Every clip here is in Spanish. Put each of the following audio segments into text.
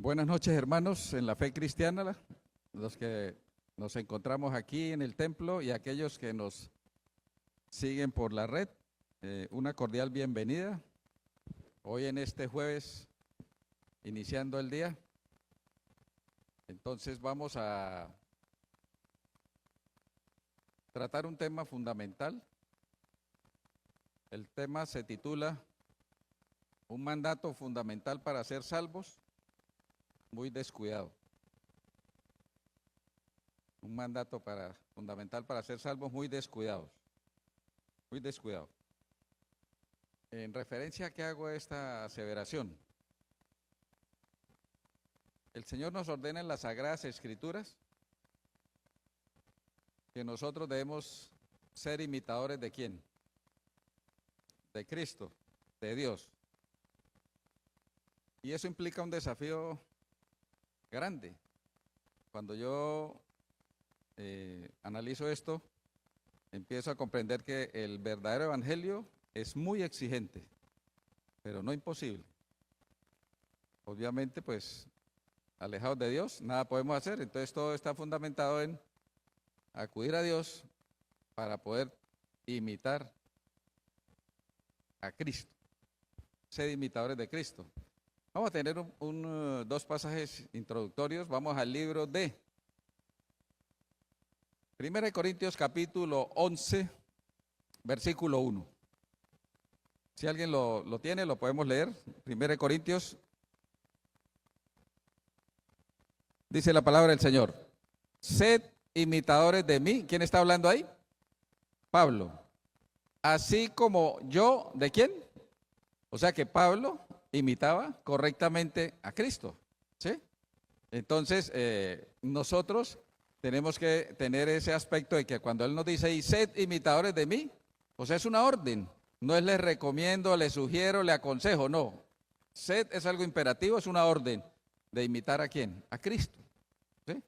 Buenas noches, hermanos, en la fe cristiana, los que nos encontramos aquí en el templo y aquellos que nos siguen por la red. Una cordial bienvenida. Hoy en este jueves, iniciando el día, entonces vamos a tratar un tema fundamental. El tema se titula Un mandato fundamental para ser salvos, muy descuidado. Un mandato fundamental para ser salvos, muy descuidados. Muy descuidado. En referencia a qué hago esta aseveración. El Señor nos ordena en las Sagradas Escrituras que nosotros debemos ser imitadores ¿de quién? De Cristo, de Dios. Y eso implica un desafío grande. Cuando yo analizo esto, empiezo a comprender que el verdadero evangelio es muy exigente, pero no imposible. Obviamente, pues, alejados de Dios, nada podemos hacer. Entonces, todo está fundamentado en acudir a Dios para poder imitar a Cristo, ser imitadores de Cristo. Vamos a tener dos pasajes introductorios. Vamos al libro de 1 Corintios capítulo 11, versículo 1. Si alguien lo tiene, lo podemos leer. 1 Corintios, dice la palabra del Señor: sed imitadores de mí. ¿Quién está hablando ahí? Pablo. Así como yo, ¿de quién? O sea que Pablo imitaba correctamente a Cristo, ¿sí? Entonces, nosotros tenemos que tener ese aspecto de que cuando Él nos dice, y sed imitadores de mí, o sea, es una orden, no es les recomiendo, les sugiero, les aconsejo, no. Sed es algo imperativo, es una orden de imitar ¿a quién? A Cristo, ¿sí?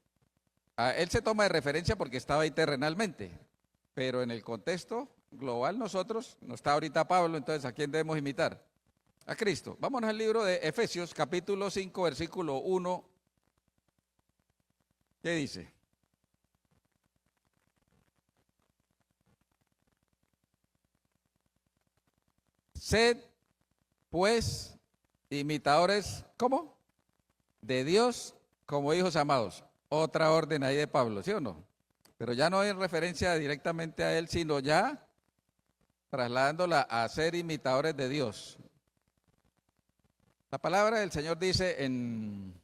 A Él se toma de referencia porque estaba ahí terrenalmente, pero en el contexto global nosotros, no está ahorita Pablo, entonces ¿a quién debemos imitar? A Cristo. Vámonos al libro de Efesios, capítulo 5, versículo 1. ¿Qué dice? Sed, pues, imitadores, ¿cómo? De Dios como hijos amados. Otra orden ahí de Pablo, ¿sí o no? Pero ya no en referencia directamente a él, sino ya trasladándola a ser imitadores de Dios. La palabra del Señor dice en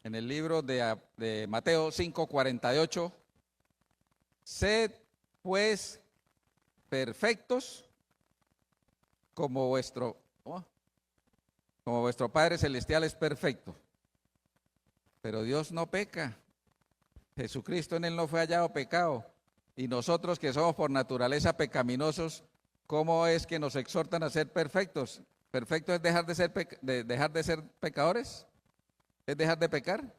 el libro de Mateo 5:48, sed pues perfectos como vuestro Padre Celestial es perfecto. Pero Dios no peca. Jesucristo en Él no fue hallado pecado. Y nosotros que somos por naturaleza pecaminosos, ¿cómo es que nos exhortan a ser perfectos? ¿Perfecto es dejar de ser pecadores? ¿Es dejar de pecar?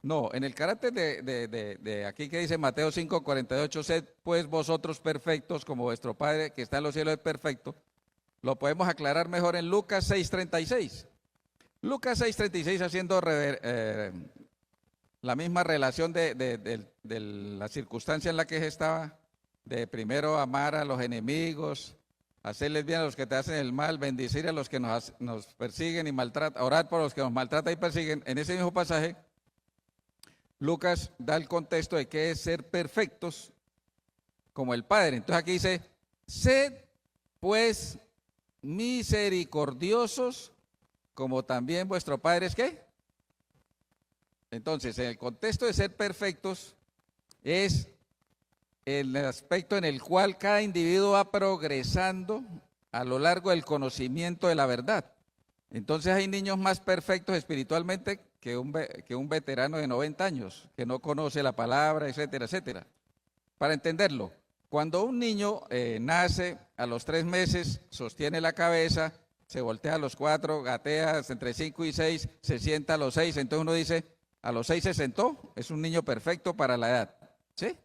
No, en el carácter de aquí que dice Mateo 5:48, sed pues vosotros perfectos como vuestro Padre que está en los cielos es perfecto, lo podemos aclarar mejor en Lucas 6:36. Lucas 6:36 haciendo la misma relación de la circunstancia en la que estaba, de primero amar a los enemigos, hacerles bien a los que te hacen el mal, bendecir a los que nos persiguen y maltratan, orar por los que nos maltratan y persiguen. En ese mismo pasaje, Lucas da el contexto de qué es ser perfectos como el Padre. Entonces aquí dice, sed pues misericordiosos como también vuestro Padre es ¿qué? Entonces, en el contexto de ser perfectos es el aspecto en el cual cada individuo va progresando a lo largo del conocimiento de la verdad. Entonces hay niños más perfectos espiritualmente que un veterano de 90 años, que no conoce la palabra, etcétera, etcétera. Para entenderlo, cuando un niño nace a los 3 meses, sostiene la cabeza, se voltea a los 4, gatea entre 5 y 6, se sienta a los 6, entonces uno dice, a los 6 se sentó, es un niño perfecto para la edad, ¿sí?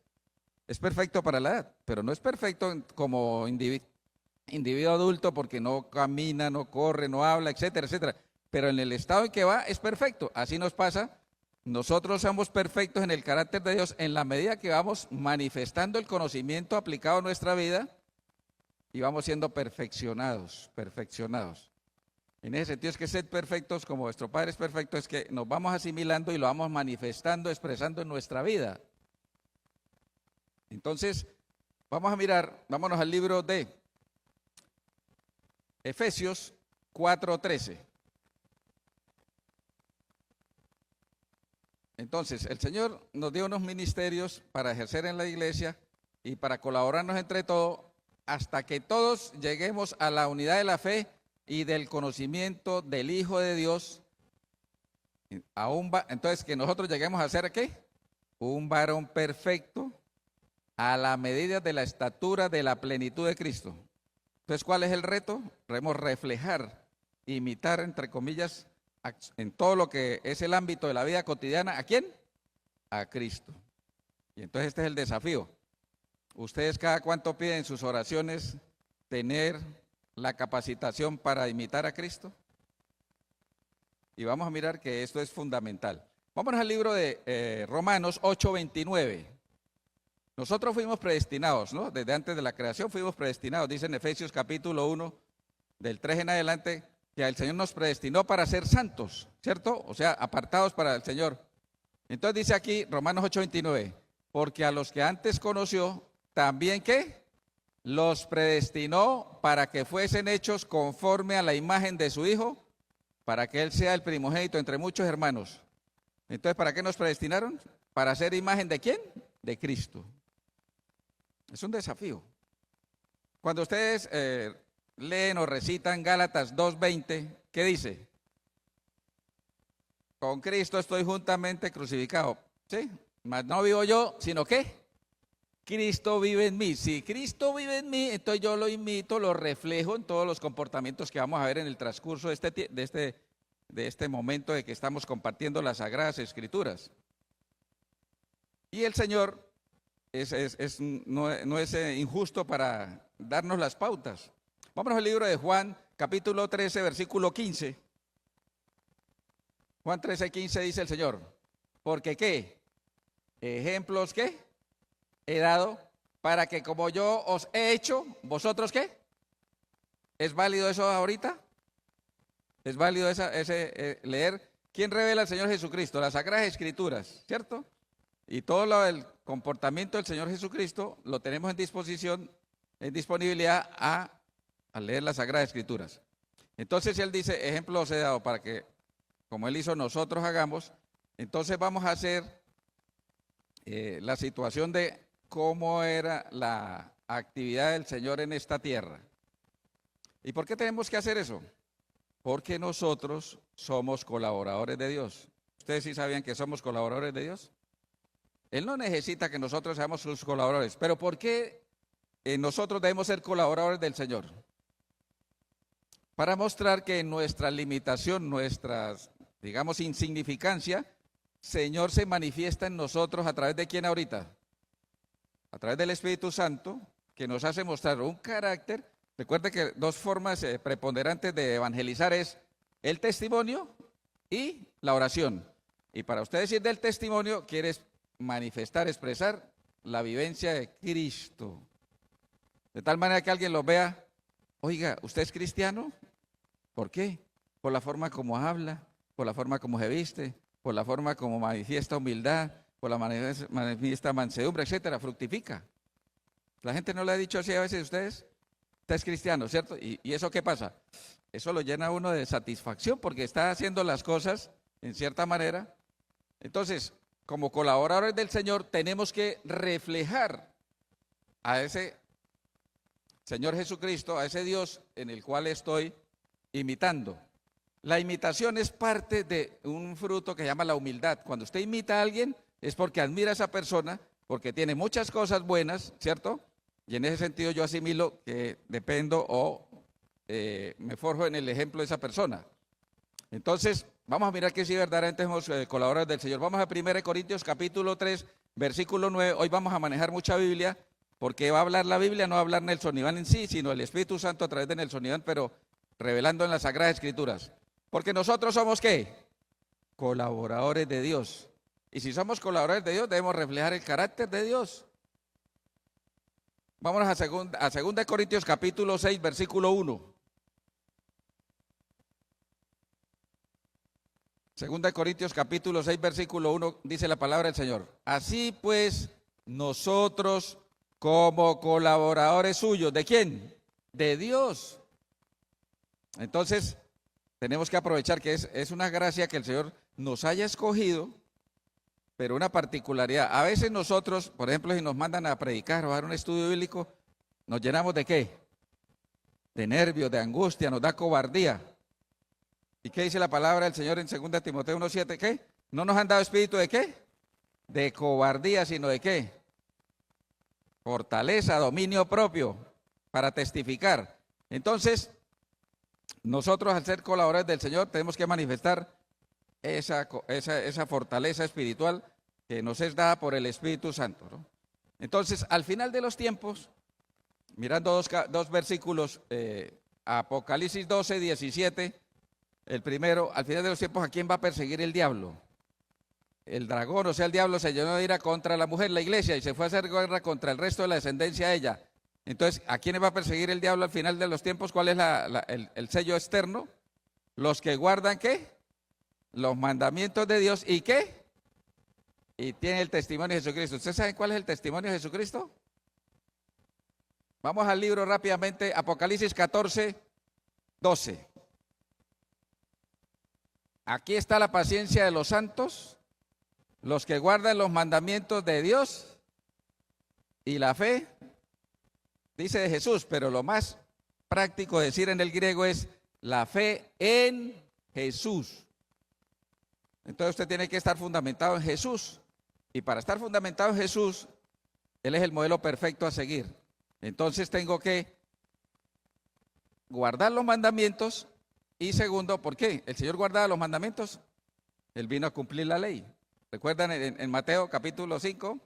Es perfecto para la edad, pero no es perfecto como individuo adulto porque no camina, no corre, no habla, etcétera, etcétera. pero en el estado en que va es perfecto. Así nos pasa. Nosotros somos perfectos en el carácter de Dios en la medida que vamos manifestando el conocimiento aplicado a nuestra vida y vamos siendo perfeccionados, perfeccionados. En ese sentido es que ser perfectos como vuestro Padre es perfecto, es que nos vamos asimilando y lo vamos manifestando, expresando en nuestra vida. Entonces, vamos a mirar, vámonos al libro de Efesios 4:13. Entonces, el Señor nos dio unos ministerios para ejercer en la iglesia y para colaborarnos entre todos hasta que todos lleguemos a la unidad de la fe y del conocimiento del Hijo de Dios. Entonces, que nosotros lleguemos a ser ¿qué? Un varón perfecto a la medida de la estatura de la plenitud de Cristo. Entonces, ¿cuál es el reto? Debemos reflejar, imitar, entre comillas, en todo lo que es el ámbito de la vida cotidiana. ¿A quién? A Cristo. Y entonces este es el desafío. Ustedes cada cuánto piden en sus oraciones tener la capacitación para imitar a Cristo. Y vamos a mirar que esto es fundamental. Vámonos al libro de Romanos 8:29. Nosotros fuimos predestinados, ¿no? Desde antes de la creación fuimos predestinados. Dice en Efesios capítulo 1, del 3 en adelante, que el Señor nos predestinó para ser santos, ¿cierto? O sea, apartados para el Señor. Entonces dice aquí, Romanos 8:29, porque a los que antes conoció, también ¿qué? Los predestinó para que fuesen hechos conforme a la imagen de su Hijo, para que Él sea el primogénito entre muchos hermanos. Entonces, ¿para qué nos predestinaron? Para ser imagen ¿de quién? De Cristo. Es un desafío. Cuando ustedes leen o recitan Gálatas 2:20, ¿qué dice? Con Cristo estoy juntamente crucificado. ¿Sí? Mas no vivo yo, sino ¿qué? Cristo vive en mí. Si Cristo vive en mí, entonces yo lo imito, lo reflejo en todos los comportamientos que vamos a ver en el transcurso de este momento de que estamos compartiendo las Sagradas Escrituras. Y el Señor no es injusto para darnos las pautas. Vámonos al libro de Juan, capítulo 13, versículo 15. Juan 13:15 dice el Señor, porque ¿qué? Ejemplos ¿qué? He dado para que como yo os he hecho, vosotros ¿qué? ¿Es válido eso ahorita? ¿Es válido leer? ¿Quién revela al Señor Jesucristo? Las Sagradas Escrituras, ¿cierto? Y todo el comportamiento del Señor Jesucristo lo tenemos en disposición, en disponibilidad a leer las Sagradas Escrituras. Entonces Él dice, ejemplos he dado para que, como Él hizo, nosotros hagamos. Entonces vamos a hacer la situación de cómo era la actividad del Señor en esta tierra. ¿Y por qué tenemos que hacer eso? Porque nosotros somos colaboradores de Dios. ¿Ustedes sí sabían que somos colaboradores de Dios? Él no necesita que nosotros seamos sus colaboradores. ¿Pero por qué nosotros debemos ser colaboradores del Señor? Para mostrar que en nuestra limitación, nuestra, digamos, insignificancia, Señor se manifiesta en nosotros a través de ¿quién ahorita? A través del Espíritu Santo, que nos hace mostrar un carácter. Recuerde que dos formas preponderantes de evangelizar es el testimonio y la oración. Y para usted decir del testimonio, quieres manifestar, expresar la vivencia de Cristo. De tal manera que alguien lo vea, oiga, ¿usted es cristiano? ¿Por qué? Por la forma como habla, por la forma como se viste, por la forma como manifiesta humildad, por la manifiesta mansedumbre, etcétera, fructifica. La gente no le ha dicho así a veces a ustedes, usted es cristiano, ¿cierto? ¿Y eso qué pasa? Eso lo llena a uno de satisfacción porque está haciendo las cosas en cierta manera. Entonces, como colaboradores del Señor, tenemos que reflejar a ese Señor Jesucristo, a ese Dios en el cual estoy imitando. La imitación es parte de un fruto que se llama la humildad. Cuando usted imita a alguien es porque admira a esa persona, porque tiene muchas cosas buenas, ¿cierto? Y en ese sentido yo asimilo que dependo o me forjo en el ejemplo de esa persona. Entonces, vamos a mirar que sí verdaderamente somos colaboradores del Señor. Vamos a 1 Corintios capítulo 3, versículo 9. Hoy vamos a manejar mucha Biblia, porque va a hablar la Biblia, no va a hablar Nelson Iván en sí, sino el Espíritu Santo a través de Nelson Iván, pero revelando en las Sagradas Escrituras. Porque nosotros somos ¿qué? Colaboradores de Dios. Y si somos colaboradores de Dios, debemos reflejar el carácter de Dios. Vámonos a 2 Corintios capítulo 6, versículo 1. 2 Corintios capítulo 6, versículo 1, dice la palabra del Señor. Así pues, nosotros como colaboradores suyos, ¿de quién? De Dios. Entonces, tenemos que aprovechar que es una gracia que el Señor nos haya escogido, pero una particularidad. A veces nosotros, por ejemplo, si nos mandan a predicar o a dar un estudio bíblico, ¿nos llenamos de qué? De nervios, de angustia, nos da cobardía. ¿Y qué dice la palabra del Señor en 2 Timoteo 1:7? ¿Qué? ¿No nos han dado espíritu de qué? De cobardía, sino de qué? Fortaleza, dominio propio, para testificar. Entonces, nosotros al ser colaboradores del Señor tenemos que manifestar esa fortaleza espiritual que nos es dada por el Espíritu Santo, ¿no? Entonces, al final de los tiempos, mirando dos versículos, Apocalipsis 12, 17, el primero, al final de los tiempos, ¿a quién va a perseguir el diablo? El dragón, o sea, el diablo se llenó de ira contra la mujer, la iglesia, y se fue a hacer guerra contra el resto de la descendencia de ella. Entonces, ¿a quién va a perseguir el diablo al final de los tiempos? ¿Cuál es el sello externo? Los que guardan, ¿qué? Los mandamientos de Dios, ¿y qué? Y tiene el testimonio de Jesucristo. ¿Ustedes saben cuál es el testimonio de Jesucristo? Vamos al libro rápidamente, Apocalipsis 14, 12. Aquí está la paciencia de los santos, los que guardan los mandamientos de Dios y la fe, dice de Jesús, pero lo más práctico de decir en el griego es la fe en Jesús. Entonces usted tiene que estar fundamentado en Jesús. Y para estar fundamentado en Jesús, Él es el modelo perfecto a seguir. Entonces tengo que guardar los mandamientos. Y segundo, ¿por qué? El Señor guardaba los mandamientos. Él vino a cumplir la ley. ¿Recuerdan en Mateo capítulo 5,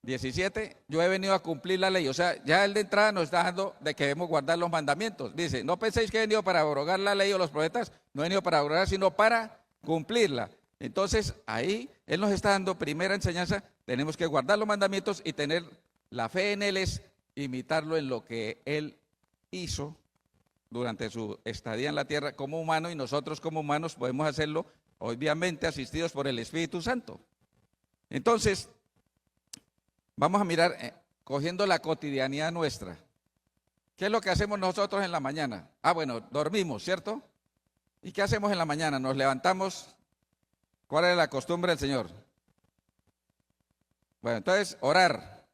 17? Yo he venido a cumplir la ley. O sea, ya Él de entrada nos está dando de que debemos guardar los mandamientos. Dice, no penséis que he venido para abrogar la ley o los profetas. No he venido para abrogar, sino para cumplirla. Entonces, ahí Él nos está dando primera enseñanza. Tenemos que guardar los mandamientos y tener la fe en Él es imitarlo en lo que Él hizo durante su estadía en la tierra como humano, y nosotros como humanos podemos hacerlo obviamente asistidos por el Espíritu Santo. Entonces, vamos a mirar, cogiendo la cotidianidad nuestra. ¿Qué es lo que hacemos nosotros en la mañana? Bueno, dormimos, ¿cierto? ¿Y qué hacemos en la mañana? Nos levantamos. ¿Cuál es la costumbre del Señor? Bueno, entonces, orar.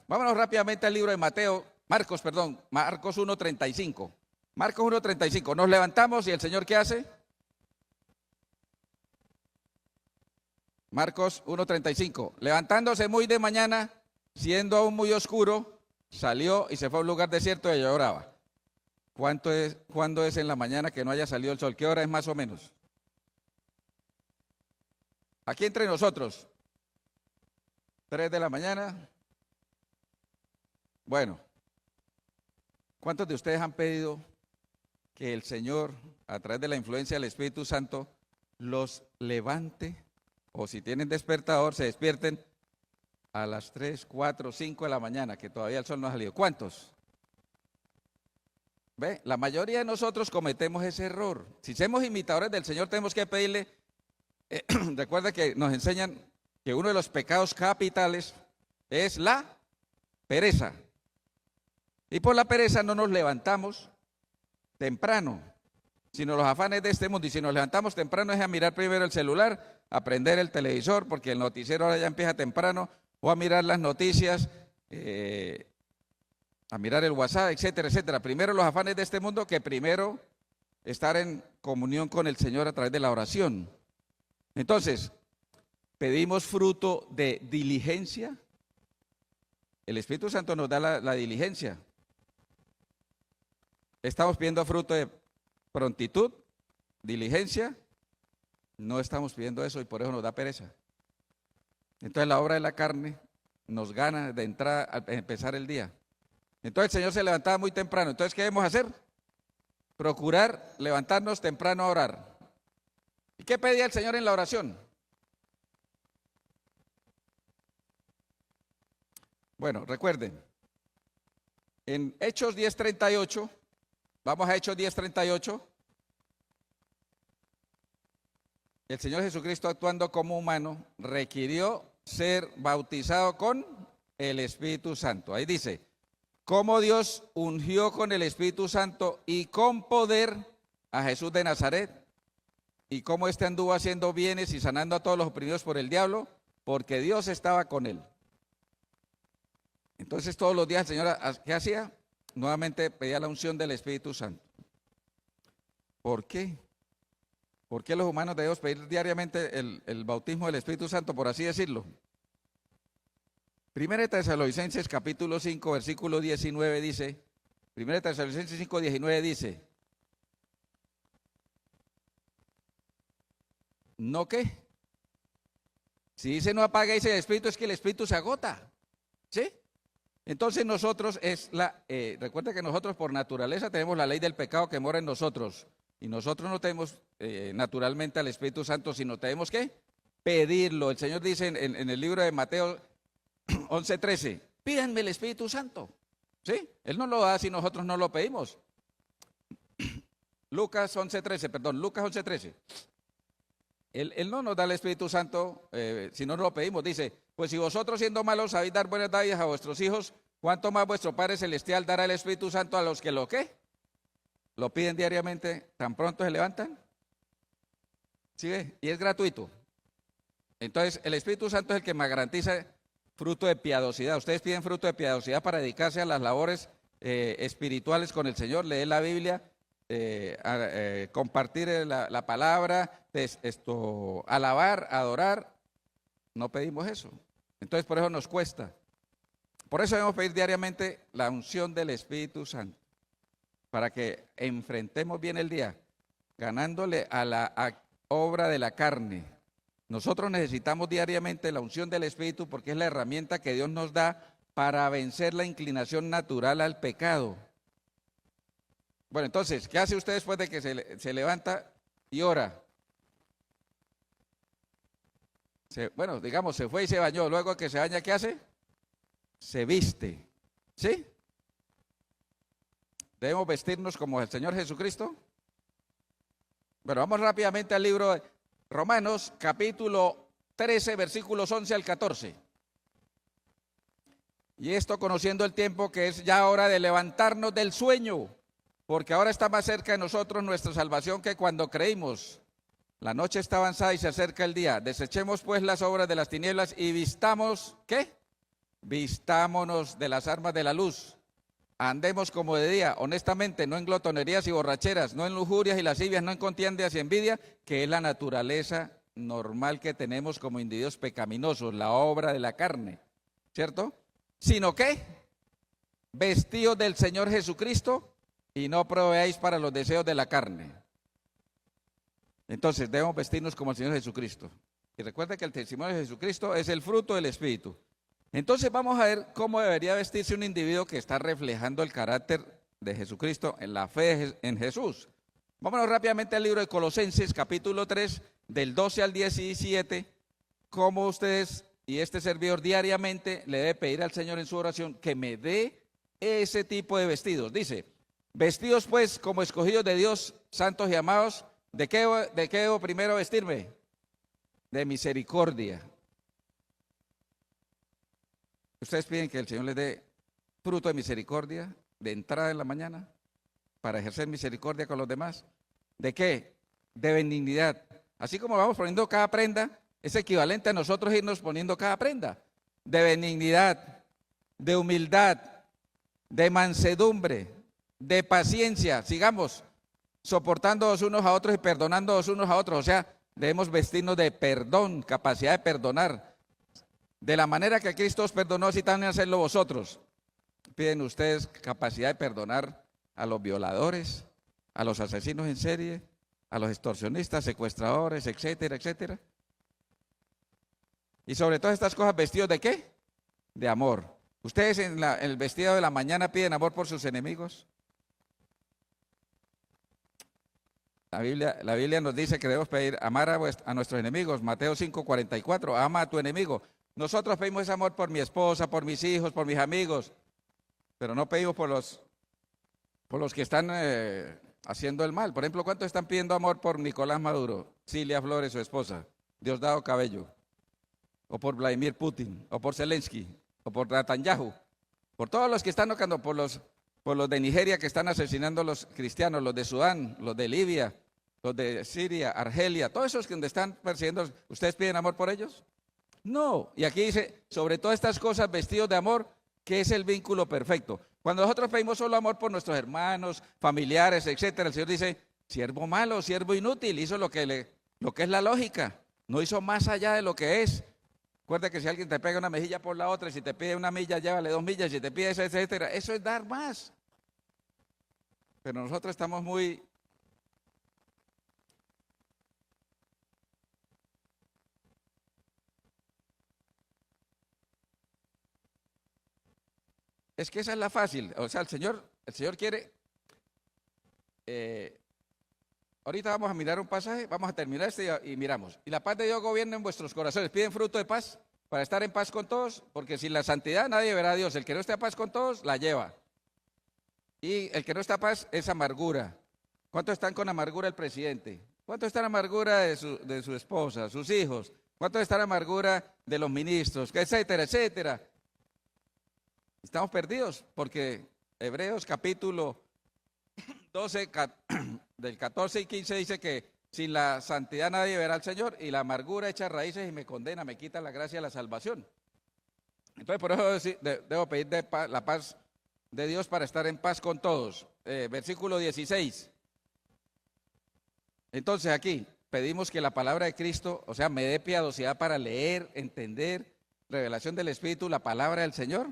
Vámonos rápidamente al libro de Marcos 1:35. Marcos 1:35. Nos levantamos y el Señor, ¿qué hace? Marcos 1:35. Levantándose muy de mañana, siendo aún muy oscuro, salió y se fue a un lugar desierto y lloraba. ¿Cuándo es en la mañana que no haya salido el sol? ¿Qué hora es más o menos? Aquí entre nosotros, 3 de la mañana. Bueno, ¿cuántos de ustedes han pedido que el Señor, a través de la influencia del Espíritu Santo, los levante? O si tienen despertador, se despierten a las 3, 4, 5 de la mañana, que todavía el sol no ha salido. ¿Cuántos? ¿Ve? La mayoría de nosotros cometemos ese error. Si somos imitadores del Señor, tenemos que pedirle. Recuerda que nos enseñan que uno de los pecados capitales es la pereza. Y por la pereza no nos levantamos temprano, sino los afanes de este mundo. Y si nos levantamos temprano es a mirar primero el celular, a prender el televisor, porque el noticiero ahora ya empieza temprano, o a mirar las noticias, a mirar el WhatsApp, etcétera, etcétera. Primero los afanes de este mundo que primero estar en comunión con el Señor a través de la oración. Entonces, pedimos fruto de diligencia. El Espíritu Santo nos da la diligencia. Estamos pidiendo fruto de prontitud, diligencia. No estamos pidiendo eso y por eso nos da pereza. Entonces la obra de la carne nos gana de entrada al empezar el día. Entonces el Señor se levantaba muy temprano. Entonces, ¿qué debemos hacer? procurar levantarnos temprano a orar. ¿Y qué pedía el Señor en la oración? Bueno, recuerden, en Hechos 10:38, vamos a Hechos 10:38, el Señor Jesucristo, actuando como humano, requirió ser bautizado con el Espíritu Santo. Ahí dice, cómo Dios ungió con el Espíritu Santo y con poder a Jesús de Nazaret, y cómo éste anduvo haciendo bienes y sanando a todos los oprimidos por el diablo, porque Dios estaba con él. Entonces todos los días el Señor, ¿qué hacía? Nuevamente pedía la unción del Espíritu Santo. ¿Por qué? ¿Por qué los humanos debemos pedir diariamente el bautismo del Espíritu Santo, por así decirlo? Primera de Tesalonicenses capítulo 5, versículo 19 dice, Primera de Tesalonicenses 5, 19 dice, ¿no qué? Si dice no apaguéis el Espíritu, es que el Espíritu se agota, ¿sí? Entonces nosotros recuerda que nosotros por naturaleza tenemos la ley del pecado que mora en nosotros. Y nosotros no tenemos naturalmente al Espíritu Santo, sino tenemos que pedirlo. El Señor dice en el libro de Mateo 11:13, pídanme el Espíritu Santo. ¿Sí? Él no lo da si nosotros no lo pedimos. Lucas 11:13. Él no nos da el Espíritu Santo si no lo pedimos. Dice, pues si vosotros siendo malos sabéis dar buenas dádivas a vuestros hijos, ¿cuánto más vuestro Padre Celestial dará el Espíritu Santo a los que lo qué? Lo piden diariamente, tan pronto se levantan. ¿Sí ve? Y es gratuito. Entonces, el Espíritu Santo es el que me garantiza fruto de piadosidad. Ustedes piden fruto de piadosidad para dedicarse a las labores espirituales con el Señor, leer la Biblia, compartir la palabra, alabar, adorar. No pedimos eso. Entonces, por eso nos cuesta. Por eso debemos pedir diariamente la unción del Espíritu Santo, para que enfrentemos bien el día, ganándole a la obra de la carne. Nosotros necesitamos diariamente la unción del Espíritu porque es la herramienta que Dios nos da para vencer la inclinación natural al pecado. Bueno, entonces, ¿qué hace usted después de que se levanta y ora? Digamos, se fue y se bañó. Luego que se baña, ¿qué hace? Se viste. ¿Sí? ¿Debemos vestirnos como el Señor Jesucristo? Bueno, vamos rápidamente al libro de Romanos, capítulo 13, versículos 11 al 14. Y esto conociendo el tiempo que es ya hora de levantarnos del sueño, porque ahora está más cerca de nosotros nuestra salvación que cuando creímos. La noche está avanzada y se acerca el día. Desechemos pues las obras de las tinieblas y vistamos, ¿qué? Vistámonos de las armas de la luz. Andemos como de día, honestamente, no en glotonerías y borracheras, no en lujurias y lascivias, no en contiendas y envidia, que es la naturaleza normal que tenemos como individuos pecaminosos, la obra de la carne, ¿cierto? Sino que vestidos del Señor Jesucristo y no proveáis para los deseos de la carne. Entonces debemos vestirnos como el Señor Jesucristo. Y recuerda que el testimonio de Jesucristo es el fruto del Espíritu. Entonces vamos a ver cómo debería vestirse un individuo que está reflejando el carácter de Jesucristo en la fe en Jesús. Vámonos rápidamente al libro de Colosenses, capítulo 3, del 12 al 17, cómo ustedes y este servidor diariamente le debe pedir al Señor en su oración que me dé ese tipo de vestidos. Dice, vestidos pues como escogidos de Dios, santos y amados, ¿de qué debo primero vestirme? De misericordia. Ustedes piden que el Señor les dé fruto de misericordia de entrada en la mañana para ejercer misericordia con los demás. ¿De qué? De benignidad. Así como vamos poniendo cada prenda, es equivalente a nosotros irnos poniendo cada prenda. De benignidad, de humildad, de mansedumbre, de paciencia. Sigamos soportándonos unos a otros y perdonándonos unos a otros. O sea, debemos vestirnos de perdón, capacidad de perdonar. De la manera que Cristo os perdonó, así también hacerlo vosotros. Piden ustedes capacidad de perdonar a los violadores, a los asesinos en serie, a los extorsionistas, secuestradores, etcétera, etcétera. Y sobre todas estas cosas, ¿vestidos de qué? De amor. ¿Ustedes en el vestido de la mañana piden amor por sus enemigos? La Biblia nos dice que debemos pedir, amar a nuestros enemigos. Mateo 5:44, ama a tu enemigo. Nosotros pedimos ese amor por mi esposa, por mis hijos, por mis amigos, pero no pedimos por los que están haciendo el mal. Por ejemplo, ¿cuántos están pidiendo amor por Nicolás Maduro, Cilia Flores, su esposa, Diosdado Cabello, o por Vladimir Putin, o por Zelensky, o por Netanyahu? Por todos los que están tocando, por los de Nigeria que están asesinando a los cristianos, los de Sudán, los de Libia, los de Siria, Argelia, todos esos que están persiguiendo, ¿ustedes piden amor por ellos? No. Y aquí dice, sobre todas estas cosas, vestidos de amor, que es el vínculo perfecto. Cuando nosotros pedimos solo amor por nuestros hermanos, familiares, etcétera, el Señor dice, siervo malo, siervo inútil, hizo lo que es la lógica, no hizo más allá de lo que es. Recuerda que si alguien te pega una mejilla por la otra, y si te pide una milla, llévale 2 millas, si te pide eso, etcétera, eso es dar más. Pero nosotros estamos muy... Es que esa es la fácil. O sea, el Señor quiere... ahorita vamos a mirar un pasaje, vamos a terminar este y miramos. Y la paz de Dios gobierna en vuestros corazones. ¿Piden fruto de paz para estar en paz con todos? Porque sin la santidad nadie verá a Dios. El que no esté en paz con todos, la lleva. Y el que no está en paz es amargura. ¿Cuántos están con amargura el presidente? ¿Cuántos están en amargura de su esposa, sus hijos? ¿Cuántos están en amargura de los ministros? Etcétera, etcétera. Estamos perdidos porque Hebreos capítulo 12, del 14 y 15 dice que sin la santidad nadie verá al Señor y la amargura echa raíces y me condena, me quita la gracia de la salvación. Entonces por eso debo pedir la paz de Dios para estar en paz con todos. Versículo 16. Entonces aquí pedimos que la palabra de Cristo, o sea, me dé piadosidad para leer, entender, revelación del Espíritu, la palabra del Señor.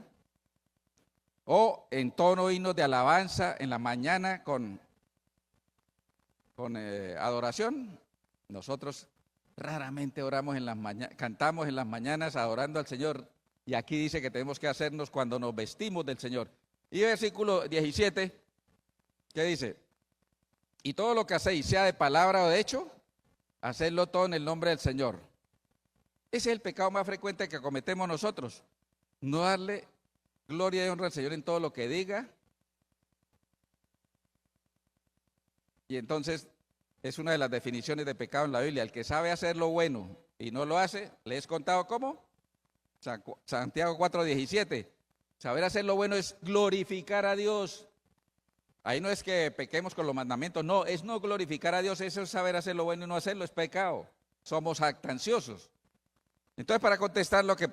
O en tono himnos de alabanza en la mañana con adoración. Nosotros raramente oramos en las mañanas, cantamos en las mañanas adorando al Señor. Y aquí dice que tenemos que hacernos cuando nos vestimos del Señor. Y versículo 17, ¿qué dice? Y todo lo que hacéis, sea de palabra o de hecho, hacedlo todo en el nombre del Señor. Ese es el pecado más frecuente que cometemos nosotros. No darle gloria y honra al Señor en todo lo que diga. Y entonces es una de las definiciones de pecado en la Biblia. El que sabe hacer lo bueno y no lo hace, ¿le es contado cómo? Santiago 4:17. Saber hacer lo bueno es glorificar a Dios. Ahí no es que pequemos con los mandamientos, no, es no glorificar a Dios, eso es saber hacer lo bueno y no hacerlo, es pecado. Somos jactanciosos. Entonces, para contestar lo que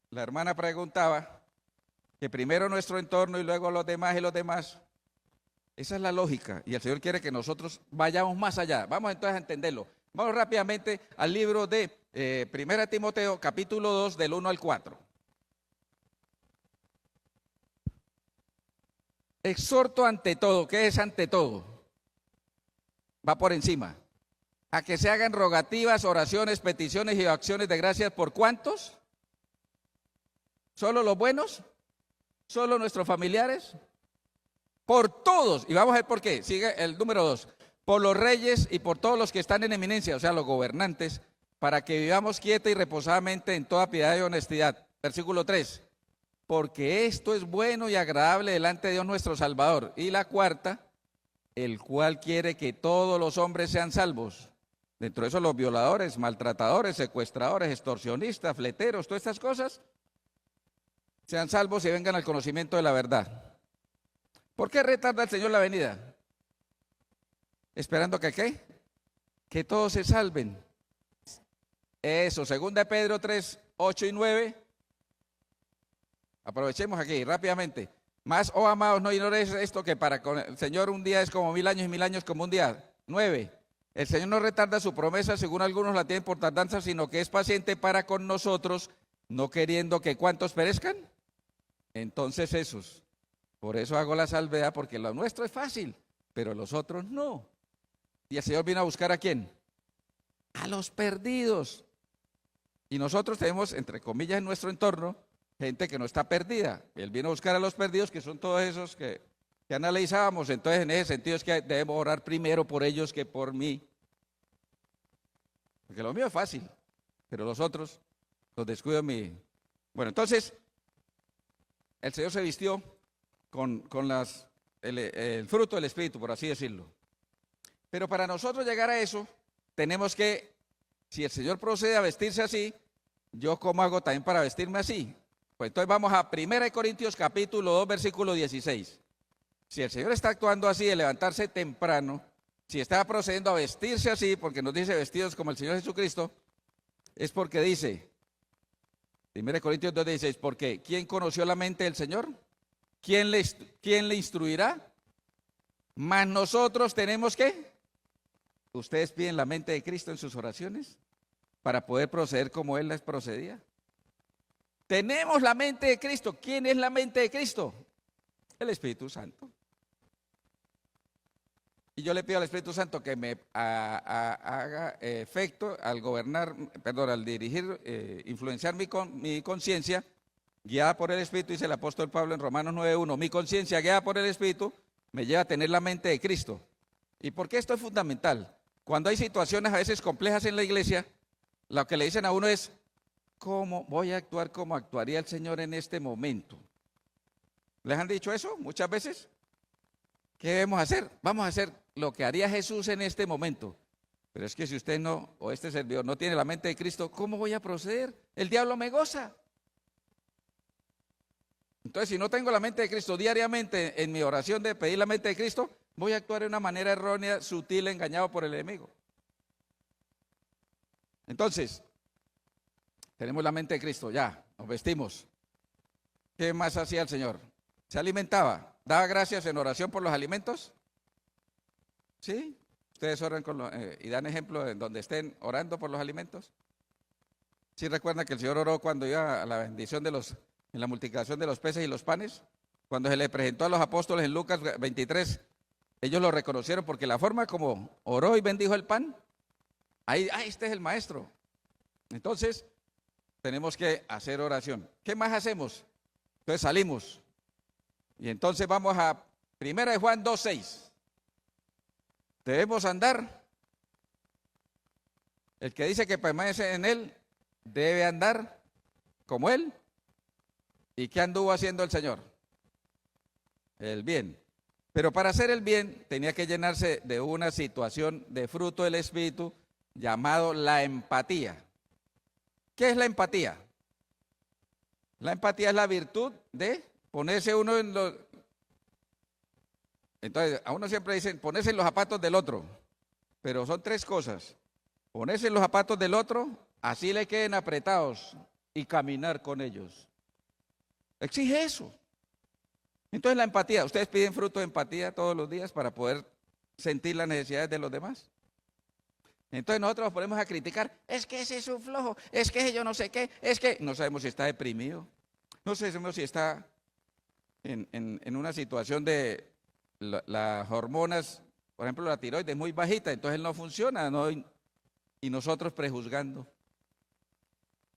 la hermana preguntaba, que primero nuestro entorno y luego los demás y los demás, esa es la lógica y el Señor quiere que nosotros vayamos más allá. Vamos entonces a entenderlo. Vamos rápidamente al libro de 1 Timoteo, capítulo 2, del 1 al 4. Exhorto ante todo, ¿qué es ante todo? Va por encima. A que se hagan rogativas, oraciones, peticiones y acciones de gracias por ¿cuántos? ¿Solo los buenos? ¿Solo nuestros familiares? Por todos. Y vamos a ver por qué. Sigue el número 2. Por los reyes y por todos los que están en eminencia, o sea, los gobernantes, para que vivamos quieta y reposadamente en toda piedad y honestidad. Versículo 3. Porque esto es bueno y agradable delante de Dios nuestro Salvador. Y la cuarta, el cual quiere que todos los hombres sean salvos. Dentro de eso los violadores, maltratadores, secuestradores, extorsionistas, fleteros, todas estas cosas, sean salvos y vengan al conocimiento de la verdad. ¿Por qué retarda el Señor la venida? Esperando que ¿qué? Que todos se salven. Eso, 2 Pedro 3, 8 y 9. Aprovechemos aquí rápidamente. Más, oh amados, no ignoréis esto, que para con el Señor un día es como 1000 años y 1000 años como un día. 9. El Señor no retarda su promesa, según algunos la tienen por tardanza, sino que es paciente para con nosotros, no queriendo que ¿cuántos perezcan? Entonces esos. Por eso hago la salvedad, porque lo nuestro es fácil, pero los otros no. Y el Señor vino a buscar ¿a quién? A los perdidos. Y nosotros tenemos, entre comillas, en nuestro entorno, gente que no está perdida. Él vino a buscar a los perdidos, que son todos esos que que analizábamos. Entonces, en ese sentido es que debemos orar primero por ellos que por mí. Porque lo mío es fácil, pero los otros los descuido en mi. Bueno, entonces, el Señor se vistió con el fruto del Espíritu, por así decirlo. Pero para nosotros llegar a eso, tenemos que, si el Señor procede a vestirse así, ¿yo cómo hago también para vestirme así? Pues entonces vamos a 1 Corintios capítulo 2, versículo 16. Si el Señor está actuando así de levantarse temprano, si está procediendo a vestirse así, porque nos dice vestidos como el Señor Jesucristo, es porque dice, 1 Corintios 2, 16, porque ¿quién conoció la mente del Señor? ¿Quién le instruirá? Mas nosotros tenemos que, ustedes piden la mente de Cristo en sus oraciones para poder proceder como Él les procedía. Tenemos la mente de Cristo. ¿Quién es la mente de Cristo? El Espíritu Santo. Y yo le pido al Espíritu Santo que me haga efecto al gobernar, perdón, al dirigir, influenciar mi conciencia, guiada por el Espíritu, dice el apóstol Pablo en Romanos 9:1. Mi conciencia guiada por el Espíritu me lleva a tener la mente de Cristo. ¿Y por qué esto es fundamental? Cuando hay situaciones a veces complejas en la iglesia, lo que le dicen a uno es, ¿cómo voy a actuar como actuaría el Señor en este momento? ¿Les han dicho eso muchas veces? ¿Qué debemos hacer? Vamos a hacer lo que haría Jesús en este momento. Pero es que si usted no, o este servidor no tiene la mente de Cristo, ¿cómo voy a proceder? El diablo me goza. Entonces, si no tengo la mente de Cristo diariamente en mi oración de pedir la mente de Cristo, voy a actuar de una manera errónea, sutil, engañado por el enemigo. Entonces, tenemos la mente de Cristo, ya, nos vestimos. ¿Qué más hacía el Señor? ¿Se alimentaba? ¿Daba gracias en oración por los alimentos? ¿Sí? ¿Ustedes oran y dan ejemplo en donde estén orando por los alimentos? ¿Sí recuerdan que el Señor oró cuando iba a la bendición en la multiplicación de los peces y los panes? Cuando se le presentó a los apóstoles en Lucas 23, ellos lo reconocieron porque la forma como oró y bendijo el pan, ahí, este es el maestro. Entonces, tenemos que hacer oración. ¿Qué más hacemos? Entonces salimos. Y entonces vamos a 1 Juan 2:6. Debemos andar. El que dice que permanece en Él, debe andar como Él. ¿Y qué anduvo haciendo el Señor? El bien. Pero para hacer el bien tenía que llenarse de una situación de fruto del Espíritu llamado la empatía. ¿Qué es la empatía? La empatía es la virtud de ponerse uno en los. Entonces, a uno siempre dicen ponerse en los zapatos del otro, pero son tres cosas: ponerse en los zapatos del otro, así le queden apretados, y caminar con ellos. Exige eso. Entonces, la empatía, ¿ustedes piden fruto de empatía todos los días para poder sentir las necesidades de los demás? Entonces nosotros nos ponemos a criticar, es que ese es un flojo, es que yo no sé qué, es que no sabemos si está deprimido, no sabemos si está en una situación de las hormonas, por ejemplo la tiroides muy bajita, entonces él no funciona, ¿no? Y nosotros prejuzgando.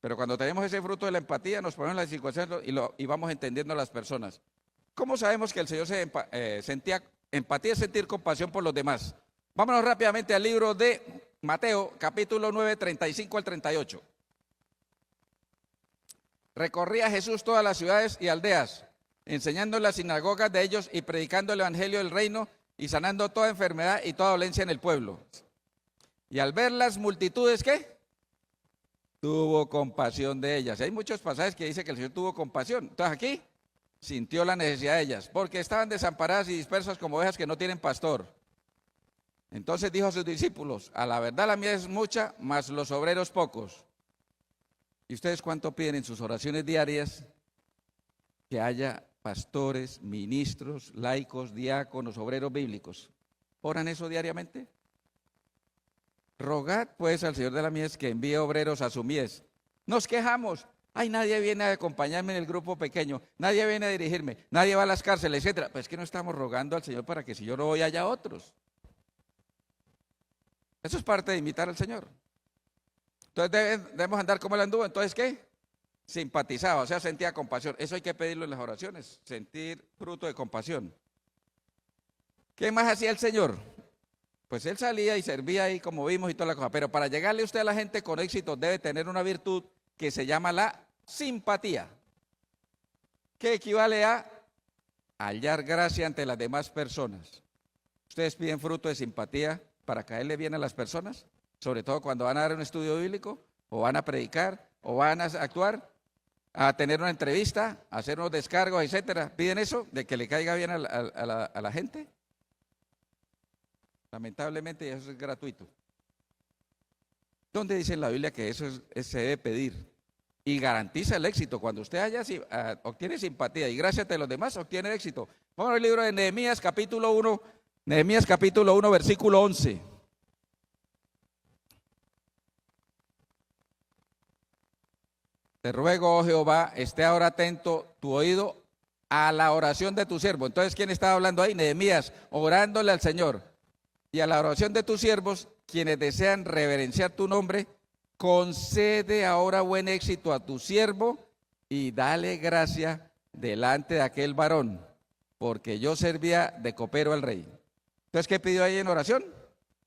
Pero cuando tenemos ese fruto de la empatía, nos ponemos en la situación y vamos entendiendo a las personas. ¿Cómo sabemos que el Señor sentía empatía, sentir compasión por los demás? Vámonos rápidamente al libro de Mateo, capítulo 9, 35 al 38. Recorría Jesús todas las ciudades y aldeas, enseñando en las sinagogas de ellos y predicando el evangelio del reino y sanando toda enfermedad y toda dolencia en el pueblo. Y al ver las multitudes, ¿qué? Tuvo compasión de ellas. Hay muchos pasajes que dice que el Señor tuvo compasión. Entonces aquí sintió la necesidad de ellas, porque estaban desamparadas y dispersas como ovejas que no tienen pastor. Entonces dijo a sus discípulos, a la verdad la mies es mucha, mas los obreros pocos. ¿Y ustedes cuánto piden en sus oraciones diarias? Que haya pastores, ministros, laicos, diáconos, obreros bíblicos. ¿Oran eso diariamente? Rogad pues al Señor de la mies que envíe obreros a su mies. Nos quejamos. Ay, nadie viene a acompañarme en el grupo pequeño, nadie viene a dirigirme, nadie va a las cárceles, etcétera. Pues es que no estamos rogando al Señor para que si yo no voy haya otros. Eso es parte de imitar al Señor. Entonces debemos andar como Él anduvo. Entonces, ¿qué? Simpatizaba, o sea, sentía compasión. Eso hay que pedirlo en las oraciones, sentir fruto de compasión. ¿Qué más hacía el Señor? Pues él salía y servía ahí como vimos y toda la cosa, pero para llegarle usted a la gente con éxito debe tener una virtud que se llama la simpatía, que equivale a hallar gracia ante las demás personas. ¿Ustedes piden fruto de simpatía para caerle bien a las personas? Sobre todo cuando van a dar un estudio bíblico, o van a predicar, o van a actuar, a tener una entrevista, a hacer unos descargos, etcétera. ¿Piden eso de que le caiga bien a la gente? Lamentablemente eso es gratuito. ¿Dónde dice en la Biblia que eso se debe pedir? Y garantiza el éxito. Cuando usted obtiene simpatía y gracias de los demás, obtiene éxito. Vamos al libro de Nehemías capítulo 1, Nehemías capítulo 1, versículo 11. Te ruego, oh Jehová, esté ahora atento tu oído a la oración de tu siervo. Entonces, ¿quién estaba hablando ahí? Nehemías, orándole al Señor. Y a la oración de tus siervos, quienes desean reverenciar tu nombre, concede ahora buen éxito a tu siervo y dale gracia delante de aquel varón, porque yo servía de copero al rey. Entonces, ¿qué pidió ahí en oración?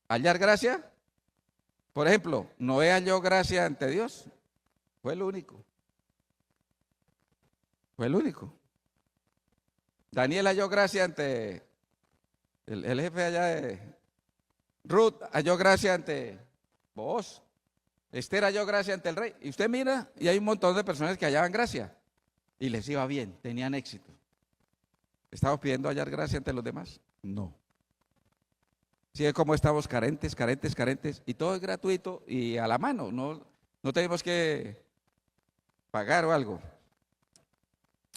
¿Hallar gracia? Por ejemplo, Noé halló gracia ante Dios. Fue el único. Fue el único. Daniel halló gracia ante el jefe allá de Ruth, halló gracia ante vos. Esther halló gracia ante el rey. Y usted mira, y hay un montón de personas que hallaban gracia. Y les iba bien, tenían éxito. ¿Estamos pidiendo hallar gracia ante los demás? No. Si es como estamos carentes, y todo es gratuito y a la mano, no tenemos que pagar o algo.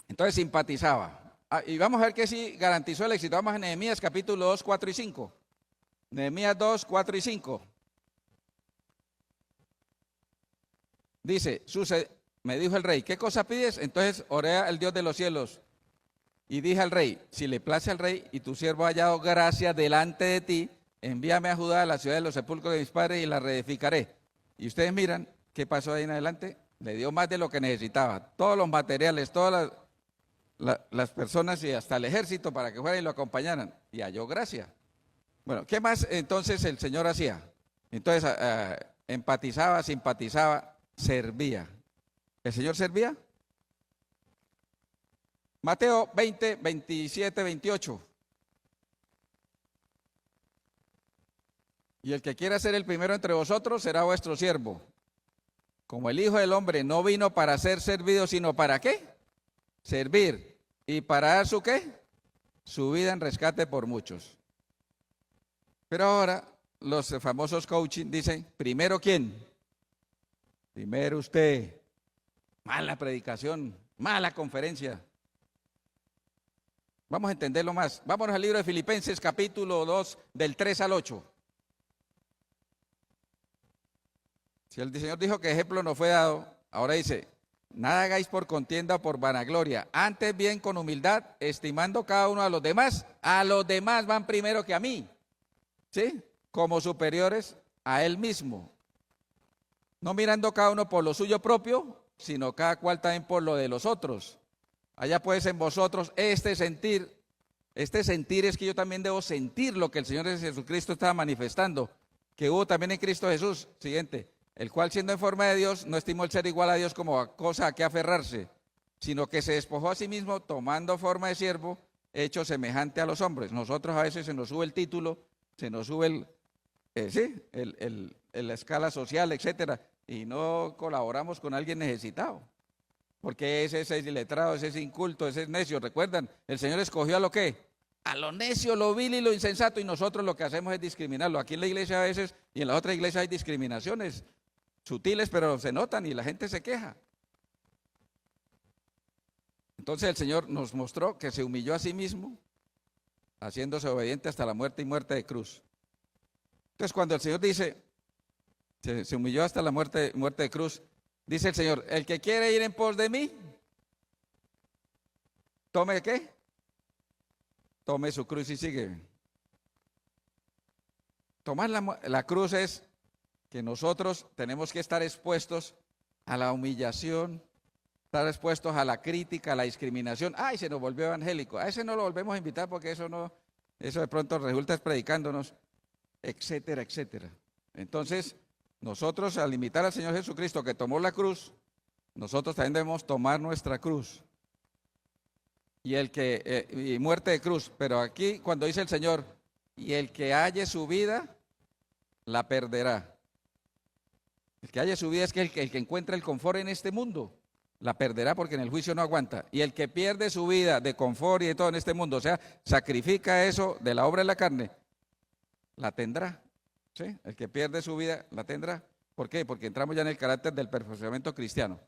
Entonces simpatizaba. Y vamos a ver que sí garantizó el éxito. Vamos a Nehemías capítulo 2, 4 y 5. Nehemías 2, 4 y 5. Dice, me dijo el rey, ¿qué cosa pides? Entonces oré al Dios de los cielos y dije al rey, si le place al rey y tu siervo ha hallado gracia delante de ti, envíame a Judá, a la ciudad de los sepulcros de mis padres, y la reedificaré. Y ustedes miran qué pasó ahí en adelante. Le dio más de lo que necesitaba. Todos los materiales, todas las personas y hasta el ejército para que fueran y lo acompañaran. Y halló gracia. Bueno, ¿qué más entonces el Señor hacía? Entonces empatizaba, simpatizaba, servía. ¿El Señor servía? Mateo 20, 27, 28. Y el que quiera ser el primero entre vosotros será vuestro siervo. Como el Hijo del Hombre no vino para ser servido, sino ¿para qué? Servir. ¿Y para dar su qué? Su vida en rescate por muchos. Pero ahora los famosos coaching dicen, ¿primero quién? Primero usted. Mala predicación, mala conferencia. Vamos a entenderlo más. Vámonos al libro de Filipenses capítulo 2 del 3 al 8. Si el Señor dijo que ejemplo nos fue dado, ahora dice, nada hagáis por contienda o por vanagloria, antes bien con humildad, estimando cada uno a los demás van primero que a mí, ¿sí? Como superiores a él mismo, no mirando cada uno por lo suyo propio, sino cada cual también por lo de los otros. Allá pues en vosotros este sentir es que yo también debo sentir lo que el Señor Jesucristo estaba manifestando, que hubo también en Cristo Jesús. Siguiente. El cual siendo en forma de Dios, no estimó el ser igual a Dios como a cosa a que aferrarse, sino que se despojó a sí mismo, tomando forma de siervo, hecho semejante a los hombres. Nosotros a veces se nos sube el título, se nos sube la escala social, etcétera, y no colaboramos con alguien necesitado. Porque ese es iletrado, ese es inculto, ese es necio. ¿Recuerdan? El Señor escogió a lo que, a lo necio, lo vil y lo insensato, y nosotros lo que hacemos es discriminarlo. Aquí en la iglesia a veces y en la otra iglesia hay discriminaciones sutiles, pero se notan y la gente se queja. Entonces el Señor nos mostró que se humilló a sí mismo, haciéndose obediente hasta la muerte y muerte de cruz. Entonces cuando el Señor dice, se humilló hasta la muerte de cruz, dice el Señor, el que quiere ir en pos de mí, tome ¿qué? Tome su cruz y sigue. Tomar la cruz es que nosotros tenemos que estar expuestos a la humillación, estar expuestos a la crítica, a la discriminación. Ay, se nos volvió evangélico. A ese no lo volvemos a invitar porque eso no Eso de pronto resulta predicándonos, etcétera, etcétera. Entonces, nosotros al imitar al Señor Jesucristo que tomó la cruz, nosotros también debemos tomar nuestra cruz. Y muerte de cruz. Pero aquí cuando dice el Señor, y el que halle su vida, la perderá. El que halle su vida es que el que encuentra el confort en este mundo, la perderá porque en el juicio no aguanta. Y el que pierde su vida de confort y de todo en este mundo, o sea, sacrifica eso de la obra de la carne, la tendrá. ¿Sí? El que pierde su vida, la tendrá. ¿Por qué? Porque entramos ya en el carácter del perfeccionamiento cristiano.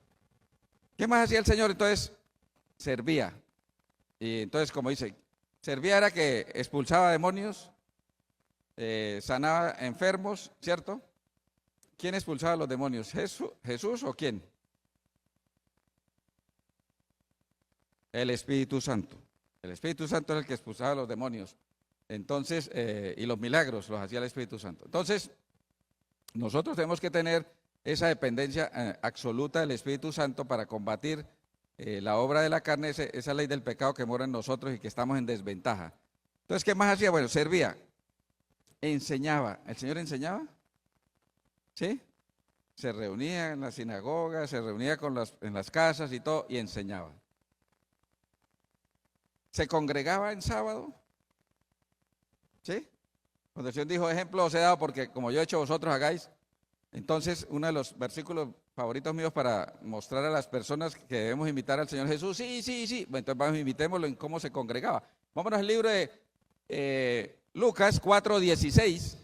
¿Qué más hacía el Señor? Entonces, servía. Y entonces, como dice, servía era que expulsaba demonios, sanaba enfermos, ¿cierto? ¿Quién expulsaba a los demonios? ¿Jesús o quién? El Espíritu Santo. El Espíritu Santo es el que expulsaba a los demonios. Entonces, y los milagros los hacía el Espíritu Santo. Entonces, nosotros tenemos que tener esa dependencia absoluta del Espíritu Santo para combatir la obra de la carne, esa ley del pecado que mora en nosotros y que estamos en desventaja. Entonces, ¿qué más hacía? Bueno, servía, enseñaba. ¿El Señor enseñaba? ¿Sí? Se reunía en la sinagoga, se reunía en las casas y todo, y enseñaba. ¿Se congregaba en sábado? ¿Sí? Cuando el Señor dijo, ejemplo os he dado porque como yo he hecho vosotros hagáis. Entonces, uno de los versículos favoritos míos para mostrar a las personas que debemos imitar al Señor Jesús, sí. Bueno, entonces imitémoslo en cómo se congregaba. Vámonos al libro de Lucas 4:16.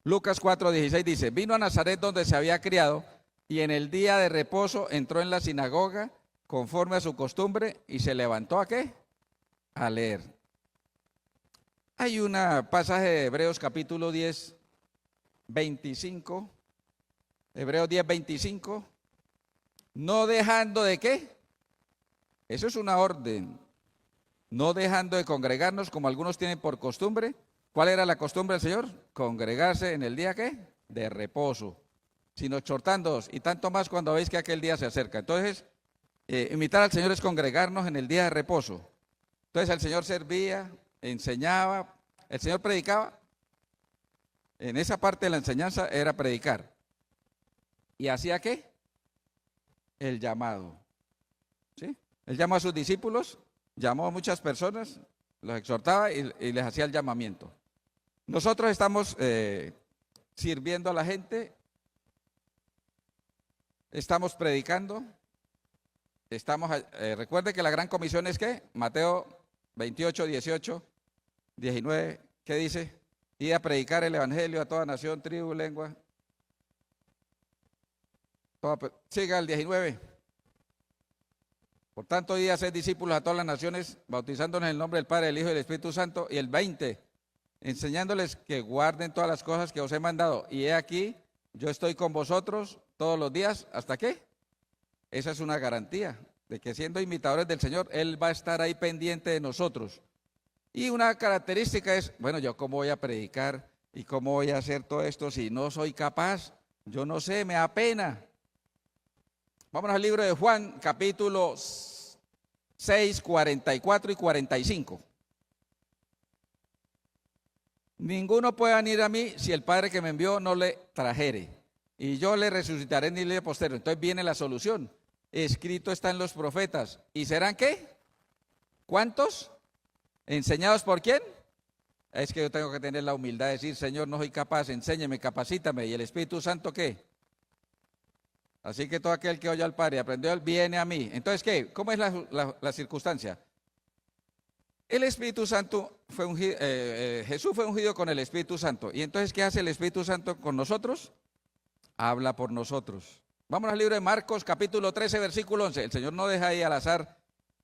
Lucas 4:16 dice, vino a Nazaret donde se había criado y en el día de reposo entró en la sinagoga conforme a su costumbre y se levantó ¿a qué? A leer. Hay un pasaje de Hebreos capítulo 10, 25, Hebreos 10, 25, no dejando de ¿qué? Eso es una orden, no dejando de congregarnos como algunos tienen por costumbre. ¿Cuál era la costumbre del Señor? Congregarse en el día ¿qué? De reposo, sino exhortándoos y tanto más cuando veis que aquel día se acerca. Entonces, imitar al Señor es congregarnos en el día de reposo. Entonces el Señor servía, enseñaba, el Señor predicaba. En esa parte de la enseñanza era predicar. ¿Y hacía qué? El llamado. ¿Sí? Él llamó a sus discípulos, llamó a muchas personas, los exhortaba y les hacía el llamamiento. Nosotros estamos sirviendo a la gente, estamos predicando, recuerde que la gran comisión es ¿qué? Mateo 28, 18, 19, ¿qué dice? Y a predicar el evangelio a toda nación, tribu, lengua. Siga el 19. Por tanto, id a ser discípulos a todas las naciones, bautizándonos en el nombre del Padre, del Hijo y del Espíritu Santo. Y el 20, enseñándoles que guarden todas las cosas que os he mandado. Y he aquí, yo estoy con vosotros todos los días. ¿Hasta qué? Esa es una garantía de que siendo imitadores del Señor, Él va a estar ahí pendiente de nosotros. Y una característica es, bueno, yo cómo voy a predicar y cómo voy a hacer todo esto si no soy capaz, yo no sé, me da pena. Vámonos al libro de Juan, capítulo 6, 44 y 45. Ninguno puede venir a mí si el Padre que me envió no le trajere, y yo le resucitaré en el día postero. Entonces viene la solución. Escrito está en los profetas. ¿Y serán qué? ¿Cuántos? ¿Enseñados por quién? Es que yo tengo que tener la humildad de decir, Señor, no soy capaz, enséñeme, capacítame. ¿Y el Espíritu Santo qué? Así que todo aquel que oye al Padre y aprendió, viene a mí. Entonces, ¿qué? ¿Cómo es la circunstancia? El Espíritu Santo fue ungido, Jesús fue ungido con el Espíritu Santo. ¿Y entonces qué hace el Espíritu Santo con nosotros? Habla por nosotros. Vamos al libro de Marcos, capítulo 13, versículo 11. El Señor no deja ahí al azar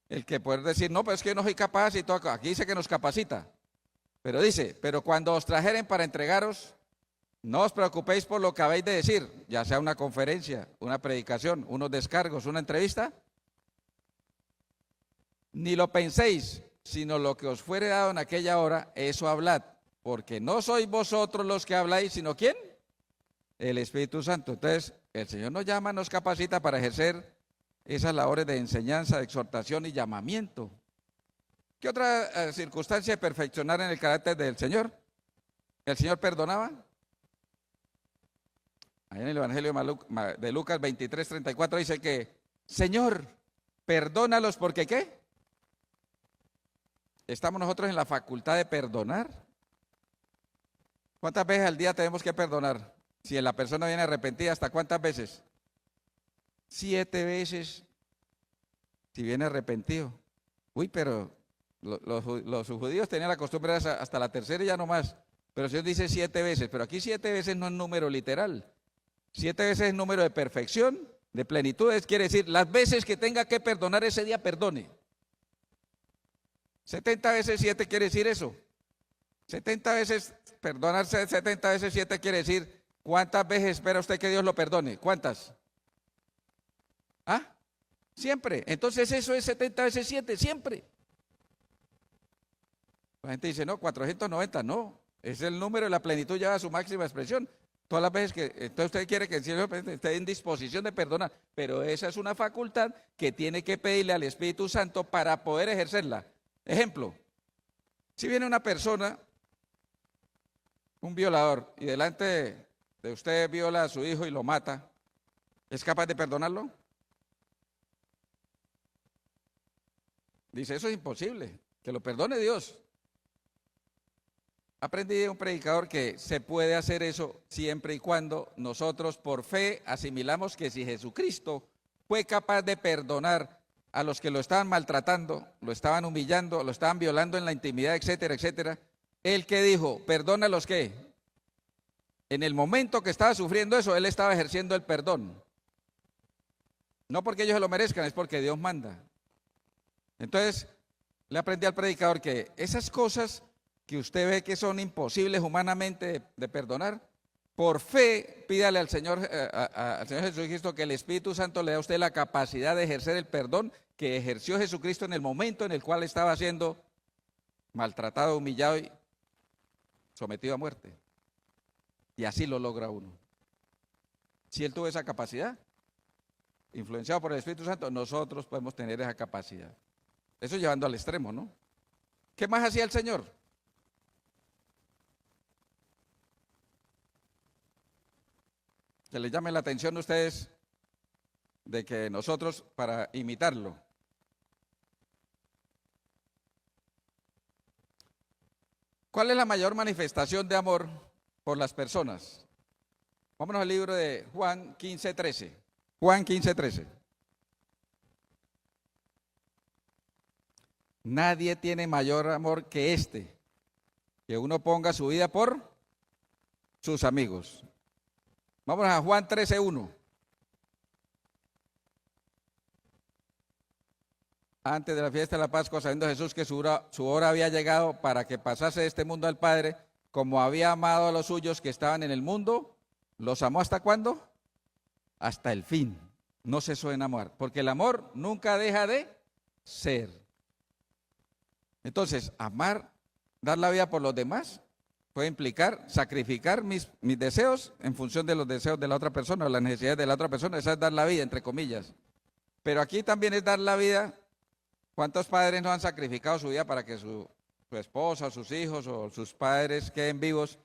el que poder decir, no, pero es que no soy capaz y todo. Aquí dice que nos capacita. Pero dice, pero cuando os trajeren para entregaros, no os preocupéis por lo que habéis de decir, ya sea una conferencia, una predicación, unos descargos, una entrevista. Ni lo penséis, sino lo que os fuere dado en aquella hora, eso hablad. Porque no sois vosotros los que habláis, sino ¿quién? El Espíritu Santo. Entonces, el Señor nos llama, nos capacita para ejercer esas labores de enseñanza, de exhortación y llamamiento. ¿Qué otra circunstancia de perfeccionar en el carácter del Señor? ¿El Señor perdonaba? Ahí en el Evangelio de Lucas 23:34 dice que, Señor, perdónalos porque ¿qué? ¿Estamos nosotros en la facultad de perdonar? ¿Cuántas veces al día tenemos que perdonar? Si la persona viene arrepentida, ¿hasta cuántas veces? 7 veces si viene arrepentido. Uy, pero los judíos tenían la costumbre hasta la tercera y ya no más. Pero el Señor dice 7 veces, pero aquí 7 veces no es número literal. 7 veces es número de perfección, de plenitudes, quiere decir las veces que tenga que perdonar ese día, perdone. 70 veces 7 quiere decir eso. 70 veces, perdonarse 70 veces 7 quiere decir, ¿cuántas veces espera usted que Dios lo perdone? ¿Cuántas? ¿Ah? Siempre. Entonces eso es 70 veces 7, siempre. La gente dice, no, 490, no. Es el número de la plenitud, ya a su máxima expresión. Todas las veces que, entonces usted quiere que el Señor esté en disposición de perdonar, pero esa es una facultad que tiene que pedirle al Espíritu Santo para poder ejercerla. Ejemplo, si viene una persona, un violador, y delante de usted viola a su hijo y lo mata, ¿es capaz de perdonarlo? Dice, eso es imposible, que lo perdone Dios. Aprendí de un predicador que se puede hacer eso siempre y cuando nosotros por fe asimilamos que si Jesucristo fue capaz de perdonar a los que lo estaban maltratando, lo estaban humillando, lo estaban violando en la intimidad, etcétera, etcétera, él que dijo, perdona a los que, en el momento que estaba sufriendo eso, él estaba ejerciendo el perdón. No porque ellos se lo merezcan, es porque Dios manda. Entonces, le aprendí al predicador que esas cosas que usted ve que son imposibles humanamente de perdonar, por fe pídale al Señor Jesucristo que el Espíritu Santo le dé a usted la capacidad de ejercer el perdón que ejerció Jesucristo en el momento en el cual estaba siendo maltratado, humillado y sometido a muerte. Y así lo logra uno. Si él tuvo esa capacidad, influenciado por el Espíritu Santo, nosotros podemos tener esa capacidad. Eso llevando al extremo, ¿no? ¿Qué más hacía el Señor? Que les llame la atención a ustedes de que nosotros, para imitarlo, ¿cuál es la mayor manifestación de amor por las personas? Vámonos al libro de Juan 15:13. Juan 15:13. Nadie tiene mayor amor que este, que uno ponga su vida por sus amigos. Vamos a Juan 13:1. Antes de la fiesta de la Pascua, sabiendo Jesús que su hora había llegado para que pasase de este mundo al Padre, como había amado a los suyos que estaban en el mundo, ¿los amó hasta cuándo? Hasta el fin. No cesó de enamorar, porque el amor nunca deja de ser. Entonces, amar, dar la vida por los demás, puede implicar sacrificar mis deseos en función de los deseos de la otra persona o las necesidades de la otra persona. Esa es dar la vida, entre comillas. Pero aquí también es dar la vida. ¿Cuántos padres no han sacrificado su vida para que su esposa, sus hijos o sus padres queden vivos?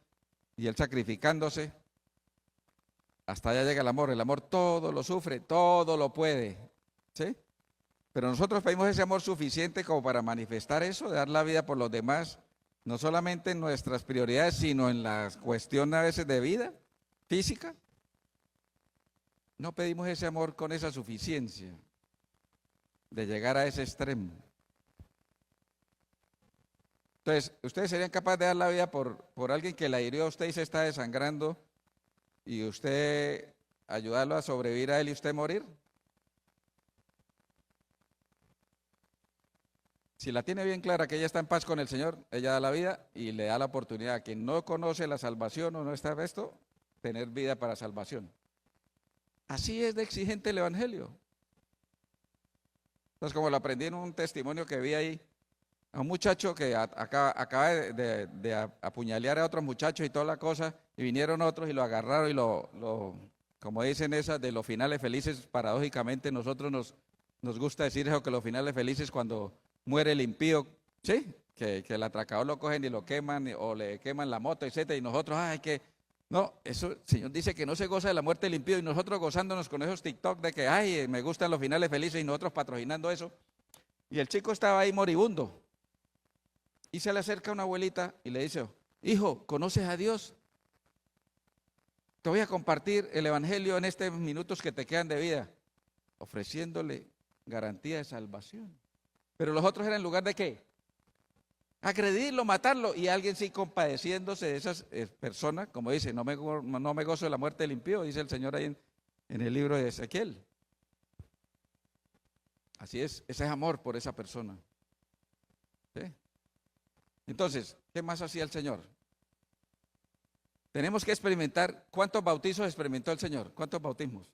Y él sacrificándose, hasta allá llega el amor. El amor todo lo sufre, todo lo puede. ¿Sí? Pero nosotros pedimos ese amor suficiente como para manifestar eso, de dar la vida por los demás, no solamente en nuestras prioridades, sino en la cuestión a veces de vida física. No pedimos ese amor con esa suficiencia de llegar a ese extremo. Entonces, ¿ustedes serían capaces de dar la vida por alguien que la hirió a usted y se está desangrando y usted ayudarlo a sobrevivir a él y usted morir? Si la tiene bien clara que ella está en paz con el Señor, ella da la vida y le da la oportunidad a quien no conoce la salvación o no está en esto, tener vida para salvación. Así es de exigente el Evangelio. Entonces, como lo aprendí en un testimonio que vi ahí, a un muchacho que acaba de apuñalear a otros muchachos y toda la cosa, y vinieron otros y lo agarraron y como dicen esas de los finales felices, paradójicamente nosotros nos gusta decir eso, que los finales felices cuando muere el impío ¿sí? Que el atracador lo cogen y lo queman o le queman la moto, etcétera, y nosotros, ay, que no, eso, el Señor dice que no se goza de la muerte del impío y nosotros gozándonos con esos TikTok de que, ay, me gustan los finales felices y nosotros patrocinando eso. Y el chico estaba ahí moribundo y se le acerca una abuelita y le dice, hijo, ¿conoces a Dios? Te voy a compartir el evangelio en estos minutos que te quedan de vida, ofreciéndole garantía de salvación. Pero los otros eran en lugar de ¿qué? Agredirlo, matarlo, y alguien sí compadeciéndose de esas personas, como dice, no me gozo de la muerte del impío, dice el Señor ahí en el libro de Ezequiel. Así es, ese es amor por esa persona. ¿Sí? Entonces, ¿qué más hacía el Señor? Tenemos que experimentar. ¿Cuántos bautizos experimentó el Señor? ¿Cuántos bautismos?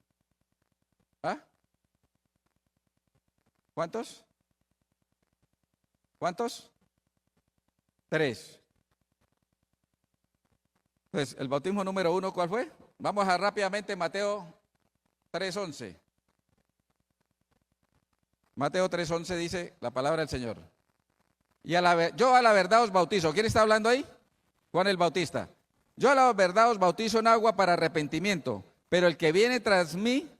¿Ah? ¿Cuántos? ¿Cuántos? 3. Pues el bautismo número 1, ¿cuál fue? Vamos a rápidamente Mateo 3:11. Mateo 3:11 dice la palabra del Señor. Y yo a la verdad os bautizo. ¿Quién está hablando ahí? Juan el Bautista. Yo a la verdad os bautizo en agua para arrepentimiento, pero el que viene tras mí,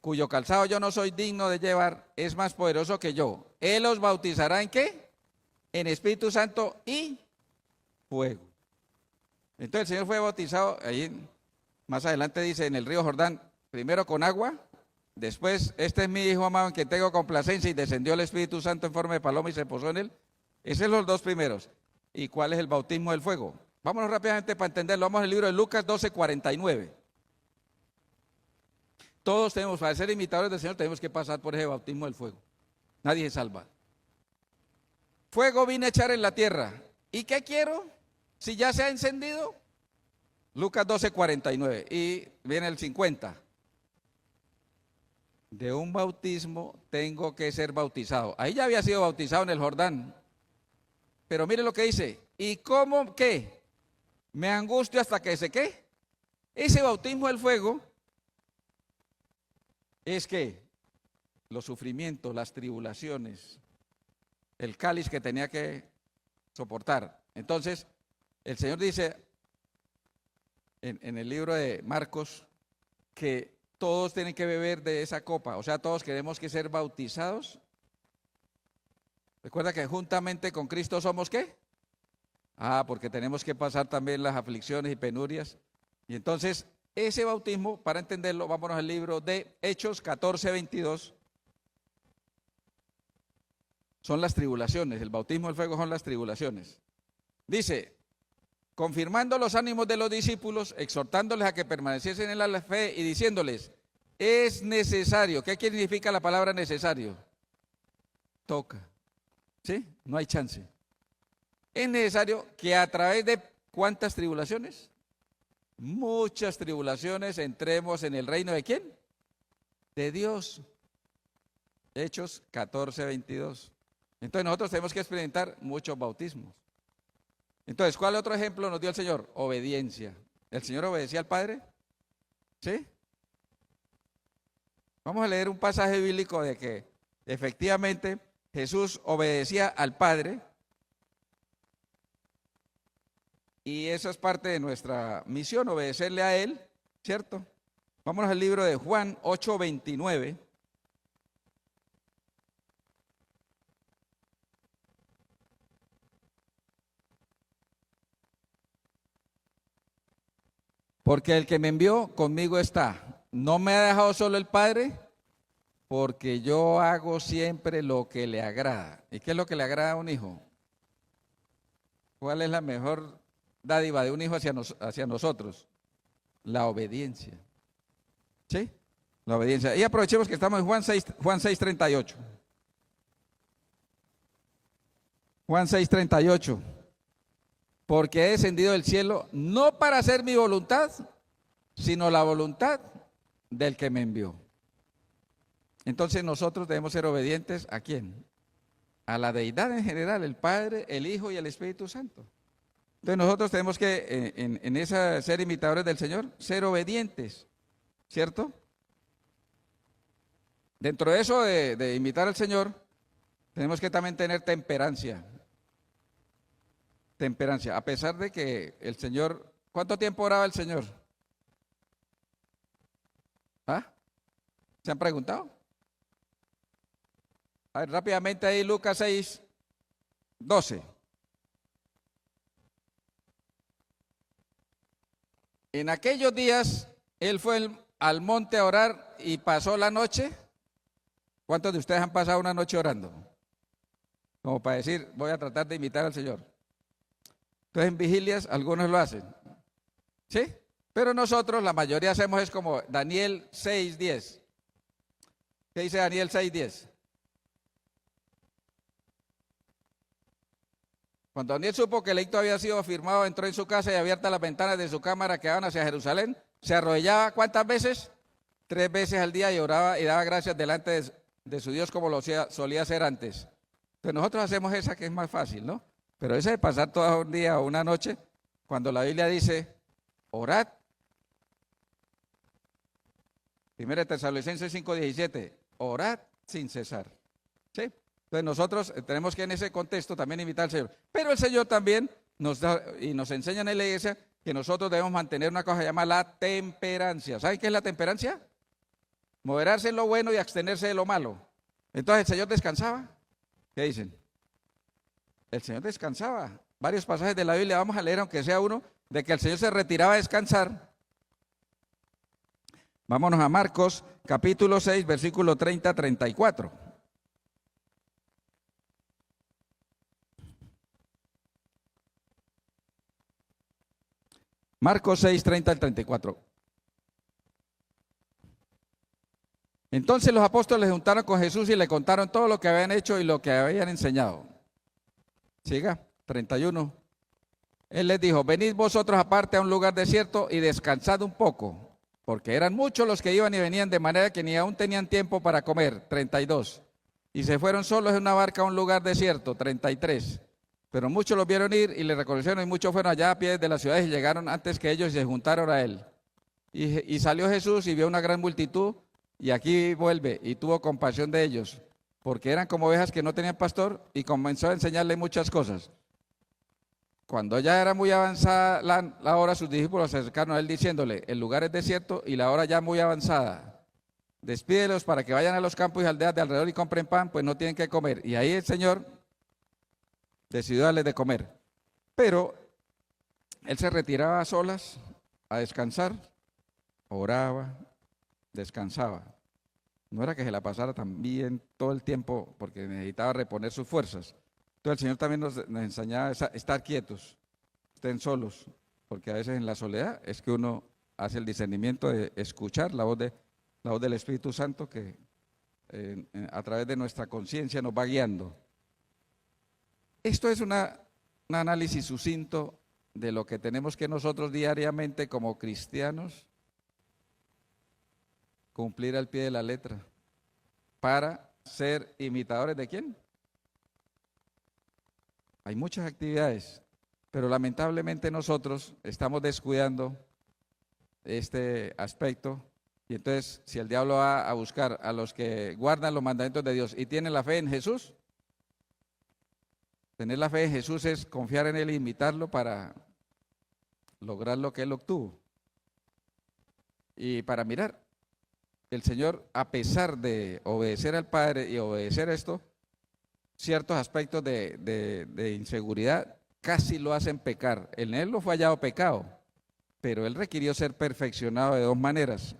cuyo calzado yo no soy digno de llevar, es más poderoso que yo. Él os bautizará ¿en qué? En Espíritu Santo y fuego. Entonces el Señor fue bautizado, ahí más adelante dice en el río Jordán, primero con agua, después este es mi Hijo amado en quien tengo complacencia, y descendió el Espíritu Santo en forma de paloma y se posó en él. Esos son los dos primeros. ¿Y cuál es el bautismo del fuego? Vámonos rápidamente para entenderlo. Vamos al libro de Lucas 12:49. Todos tenemos, para ser imitadores del Señor, tenemos que pasar por ese bautismo del fuego. Nadie se salva. Fuego vine a echar en la tierra. ¿Y qué quiero? Si ya se ha encendido. Lucas 12:49. Y viene el 50. De un bautismo tengo que ser bautizado. Ahí ya había sido bautizado en el Jordán. Pero mire lo que dice. ¿Y cómo qué? Me angustio hasta que se qué. Ese bautismo del fuego es que los sufrimientos, las tribulaciones, el cáliz que tenía que soportar. Entonces, el Señor dice en el libro de Marcos que todos tienen que beber de esa copa, o sea, todos tenemos que ser bautizados. Recuerda que juntamente con Cristo somos ¿qué? Porque tenemos que pasar también las aflicciones y penurias. Y entonces, ese bautismo, para entenderlo, vámonos al libro de Hechos 14:22. Son las tribulaciones, el bautismo del fuego son las tribulaciones. Dice, confirmando los ánimos de los discípulos, exhortándoles a que permaneciesen en la fe y diciéndoles, es necesario. ¿Qué significa la palabra necesario? Toca. ¿Sí? No hay chance. Es necesario que a través de ¿cuántas tribulaciones? Muchas tribulaciones entremos en el reino ¿de quién? De Dios. Hechos 14:22. Entonces nosotros tenemos que experimentar muchos bautismos. Entonces, ¿cuál otro ejemplo nos dio el Señor? Obediencia. ¿El Señor obedecía al Padre? ¿Sí? Vamos a leer un pasaje bíblico de que efectivamente Jesús obedecía al Padre. Y eso es parte de nuestra misión, obedecerle a Él, ¿cierto? Vámonos al libro de Juan 8:29. Porque el que me envió conmigo está. No me ha dejado solo el Padre, porque yo hago siempre lo que le agrada. ¿Y qué es lo que le agrada a un hijo? ¿Cuál es la mejor dádiva de un hijo hacia nosotros? La obediencia. ¿Sí? La obediencia. Y aprovechemos que estamos en Juan 6:38. Juan 6:38. Porque he descendido del cielo no para hacer mi voluntad, sino la voluntad del que me envió. Entonces nosotros debemos ser obedientes ¿a quién? A la deidad en general, el Padre, el Hijo y el Espíritu Santo. Entonces nosotros tenemos que, en esa ser imitadores del Señor, ser obedientes, ¿cierto? Dentro de eso de imitar al Señor, tenemos que también tener temperancia. temperancia. A pesar de que el Señor, ¿cuánto tiempo oraba el Señor? ¿Ah? ¿Se han preguntado? A ver, rápidamente ahí Lucas 6, 12. En aquellos días, él fue al monte a orar y pasó la noche. ¿Cuántos de ustedes han pasado una noche orando? Como para decir, voy a tratar de imitar al Señor. Entonces en vigilias algunos lo hacen. ¿Sí? Pero nosotros, la mayoría hacemos es como Daniel 6:10. ¿Qué dice Daniel 6:10? Cuando Daniel supo que el edicto había sido firmado, entró en su casa y abiertas las ventanas de su cámara que daban hacia Jerusalén, se arrodillaba ¿cuántas veces? 3 veces al día y oraba y daba gracias delante de su Dios como lo solía hacer antes. Entonces nosotros hacemos esa que es más fácil, ¿no? Pero esa de pasar todo un día o una noche, cuando la Biblia dice, orad. 1 Tesalonicenses 5:17, orad sin cesar. ¿Sí? Entonces nosotros tenemos que en ese contexto también imitar al Señor. Pero el Señor también nos da y nos enseña en la iglesia que nosotros debemos mantener una cosa llamada la temperancia. ¿Saben qué es la temperancia? Moderarse en lo bueno y abstenerse de lo malo. Entonces el Señor descansaba. ¿Qué dicen? El Señor descansaba. Varios pasajes de la Biblia, vamos a leer aunque sea uno, de que el Señor se retiraba a descansar. Vámonos a Marcos, capítulo 6, versículo 30-34. Marcos 6, 30-34. Entonces los apóstoles se juntaron con Jesús y le contaron todo lo que habían hecho y lo que habían enseñado. Siga, 31. Él les dijo, venid vosotros aparte a un lugar desierto y descansad un poco, porque eran muchos los que iban y venían de manera que ni aún tenían tiempo para comer. 32. Y se fueron solos en una barca a un lugar desierto. 33. Pero muchos los vieron ir y le reconocieron y muchos fueron allá a pie de las ciudades y llegaron antes que ellos y se juntaron a él. Y salió Jesús y vio una gran multitud y aquí vuelve y tuvo compasión de ellos, porque eran como ovejas que no tenían pastor y comenzó a enseñarle muchas cosas. Cuando ya era muy avanzada la hora, sus discípulos se acercaron a él diciéndole, el lugar es desierto y la hora ya muy avanzada. Despídelos para que vayan a los campos y aldeas de alrededor y compren pan, pues no tienen que comer. Y ahí el Señor decidió darles de comer. Pero él se retiraba a solas a descansar, oraba, descansaba. No era que se la pasara tan bien todo el tiempo porque necesitaba reponer sus fuerzas. Entonces el Señor también nos enseñaba a estar quietos, estén solos, porque a veces en la soledad es que uno hace el discernimiento de escuchar la voz del Espíritu Santo que a través de nuestra conciencia nos va guiando. Esto es un análisis sucinto de lo que tenemos que nosotros diariamente como cristianos cumplir al pie de la letra para ser imitadores ¿de quién? Hay muchas actividades, pero lamentablemente nosotros estamos descuidando este aspecto y entonces si el diablo va a buscar a los que guardan los mandamientos de Dios y tienen la fe en Jesús, tener la fe en Jesús es confiar en Él e imitarlo para lograr lo que Él obtuvo. Y para mirar, el Señor, a pesar de obedecer al Padre y obedecer esto, ciertos aspectos de inseguridad casi lo hacen pecar. En Él no fue hallado pecado, pero Él requirió ser perfeccionado de dos maneras.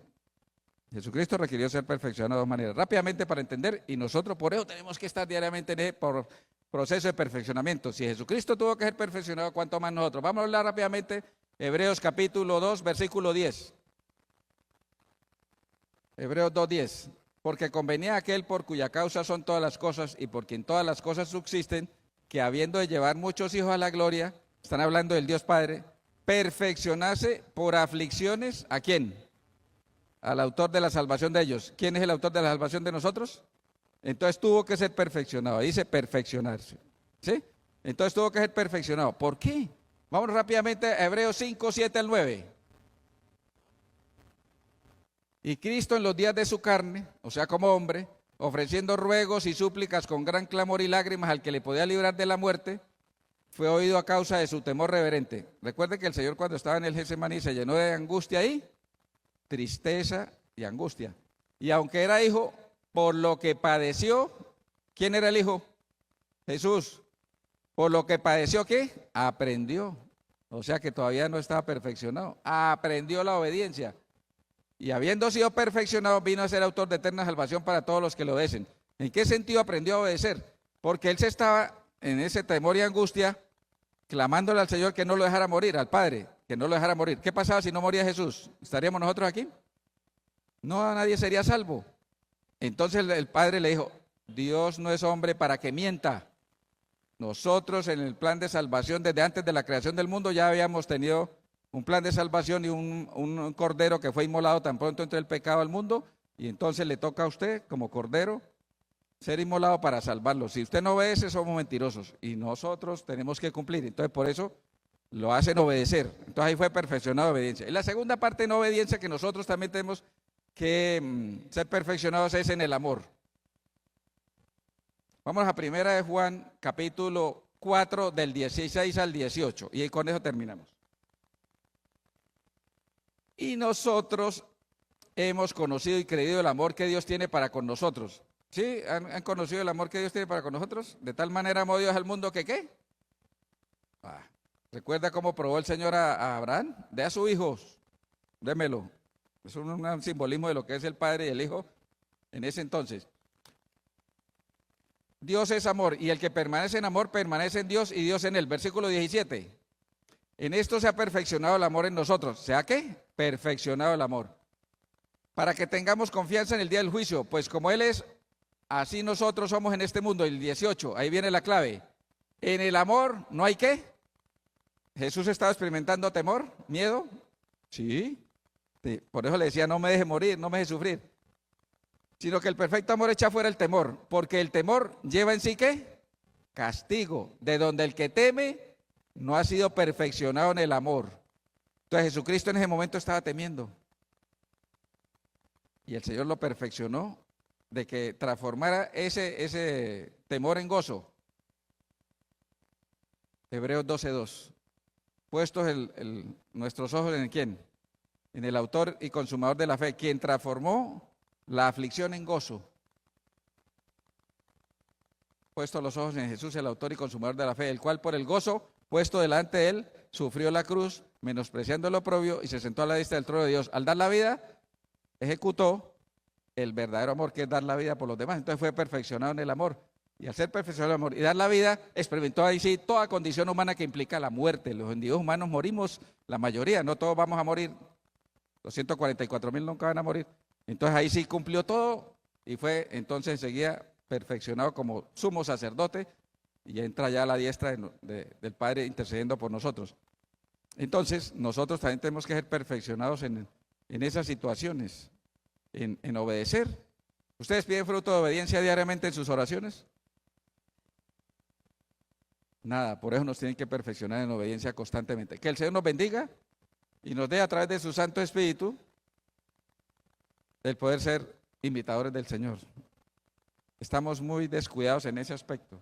Jesucristo requirió ser perfeccionado de dos maneras. Rápidamente para entender, y nosotros por eso tenemos que estar diariamente en ese proceso de perfeccionamiento. Si Jesucristo tuvo que ser perfeccionado, ¿cuánto más nosotros? Vamos a hablar rápidamente, Hebreos capítulo 2, versículo 10. Hebreos 2:10, porque convenía a aquel por cuya causa son todas las cosas y por quien todas las cosas subsisten, que habiendo de llevar muchos hijos a la gloria, están hablando del Dios Padre, perfeccionase por aflicciones, ¿a quién? Al autor de la salvación de ellos. ¿Quién es el autor de la salvación de nosotros? Entonces tuvo que ser perfeccionado, dice perfeccionarse, ¿sí? Entonces tuvo que ser perfeccionado. ¿Por qué? Vamos rápidamente a Hebreos 5, 7 al 9. Y Cristo en los días de su carne, o sea como hombre, ofreciendo ruegos y súplicas con gran clamor y lágrimas al que le podía librar de la muerte, fue oído a causa de su temor reverente. Recuerde que el Señor cuando estaba en el Getsemaní se llenó de angustia ahí, tristeza y angustia. Y aunque era hijo, por lo que padeció, ¿quién era el hijo? Jesús. Por lo que padeció, ¿qué? Aprendió. O sea que todavía no estaba perfeccionado. Aprendió la obediencia. Y habiendo sido perfeccionado, vino a ser autor de eterna salvación para todos los que lo obedecen. ¿En qué sentido aprendió a obedecer? Porque él se estaba en ese temor y angustia, clamándole al Señor que no lo dejara morir, al Padre, que no lo dejara morir. ¿Qué pasaba si no moría Jesús? ¿Estaríamos nosotros aquí? No, nadie sería salvo. Entonces el Padre le dijo, Dios no es hombre para que mienta. Nosotros en el plan de salvación, desde antes de la creación del mundo, ya habíamos tenido un plan de salvación y un cordero que fue inmolado tan pronto entró el pecado al mundo, y entonces le toca a usted, como cordero, ser inmolado para salvarlo. Si usted no obedece, somos mentirosos, y nosotros tenemos que cumplir. Entonces, por eso lo hacen obedecer. Entonces, ahí fue perfeccionada obediencia. Y la segunda parte en obediencia que nosotros también tenemos que ser perfeccionados es en el amor. Vamos a primera de Juan, capítulo 4, del 16 al 18, y con eso terminamos. Y nosotros hemos conocido y creído el amor que Dios tiene para con nosotros. ¿Sí? ¿Han conocido el amor que Dios tiene para con nosotros? De tal manera amó Dios al mundo que ¿qué? ¿Recuerda cómo probó el Señor a Abraham? De a sus hijos, démelo. Es un simbolismo de lo que es el Padre y el Hijo en ese entonces. Dios es amor, y el que permanece en amor permanece en Dios y Dios en él. Versículo 17. En esto se ha perfeccionado el amor en nosotros. ¿Se ha qué? Perfeccionado el amor. Para que tengamos confianza en el día del juicio, pues como Él es, así nosotros somos en este mundo. El 18, ahí viene la clave. En el amor no hay qué. ¿Jesús estaba experimentando temor, miedo? Sí. Por eso le decía, no me deje morir, no me deje sufrir. Sino que el perfecto amor echa fuera el temor, porque el temor lleva en sí ¿qué? Castigo, de donde el que teme no ha sido perfeccionado en el amor. Entonces Jesucristo en ese momento estaba temiendo. Y el Señor lo perfeccionó de que transformara ese temor en gozo. Hebreos 12:2. Puestos nuestros ojos en ¿quién? En el autor y consumador de la fe, quien transformó la aflicción en gozo. Puesto los ojos en Jesús, el autor y consumador de la fe, el cual por el gozo puesto delante de él, sufrió la cruz, menospreciando el oprobio, y se sentó a la diestra del trono de Dios. Al dar la vida, ejecutó el verdadero amor, que es dar la vida por los demás. Entonces fue perfeccionado en el amor. Y al ser perfeccionado en el amor y dar la vida, experimentó ahí sí toda condición humana que implica la muerte. Los individuos humanos morimos, la mayoría, no todos vamos a morir. Los 144,000 nunca van a morir. Entonces ahí sí cumplió todo y fue entonces enseguida perfeccionado como sumo sacerdote y entra ya a la diestra del Padre intercediendo por nosotros. Entonces nosotros también tenemos que ser perfeccionados en esas situaciones, en obedecer. ¿Ustedes piden fruto de obediencia diariamente en sus oraciones? Nada, por eso nos tienen que perfeccionar en obediencia constantemente. Que el Señor nos bendiga y nos dé a través de su Santo Espíritu el poder ser imitadores del Señor. Estamos muy descuidados en ese aspecto.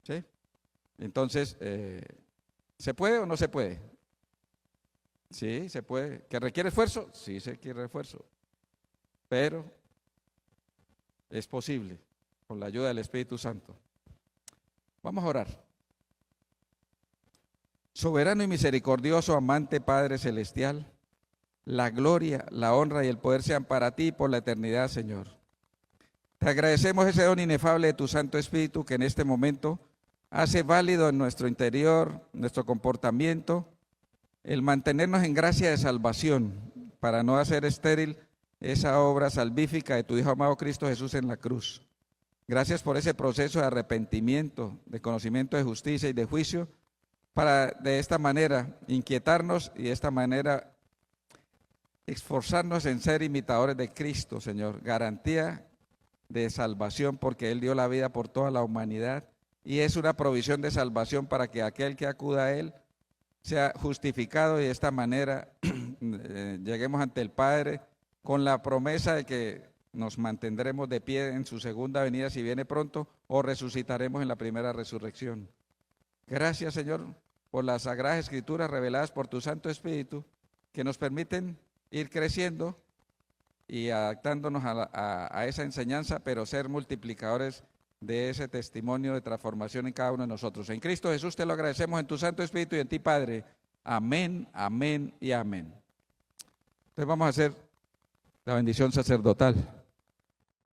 ¿Sí? Entonces, ¿se puede o no se puede? Sí, se puede. ¿Que requiere esfuerzo? Sí, se requiere esfuerzo. Pero es posible con la ayuda del Espíritu Santo. Vamos a orar. Soberano y misericordioso, amante Padre Celestial, la gloria, la honra y el poder sean para ti por la eternidad, Señor. Te agradecemos ese don inefable de tu Santo Espíritu que en este momento hace válido en nuestro interior, nuestro comportamiento, el mantenernos en gracia de salvación para no hacer estéril esa obra salvífica de tu Hijo amado Cristo Jesús en la cruz. Gracias por ese proceso de arrepentimiento, de conocimiento de justicia y de juicio, para de esta manera inquietarnos y de esta manera esforzarnos en ser imitadores de Cristo, Señor. Garantía de salvación porque Él dio la vida por toda la humanidad y es una provisión de salvación para que aquel que acuda a Él sea justificado y de esta manera lleguemos ante el Padre con la promesa de que nos mantendremos de pie en su segunda venida si viene pronto o resucitaremos en la primera resurrección. Gracias, Señor, por las sagradas escrituras reveladas por tu Santo Espíritu, que nos permiten ir creciendo y adaptándonos a esa enseñanza, pero ser multiplicadores de ese testimonio de transformación en cada uno de nosotros. En Cristo Jesús te lo agradecemos, en tu Santo Espíritu y en ti, Padre. Amén, amén y amén. Entonces vamos a hacer la bendición sacerdotal.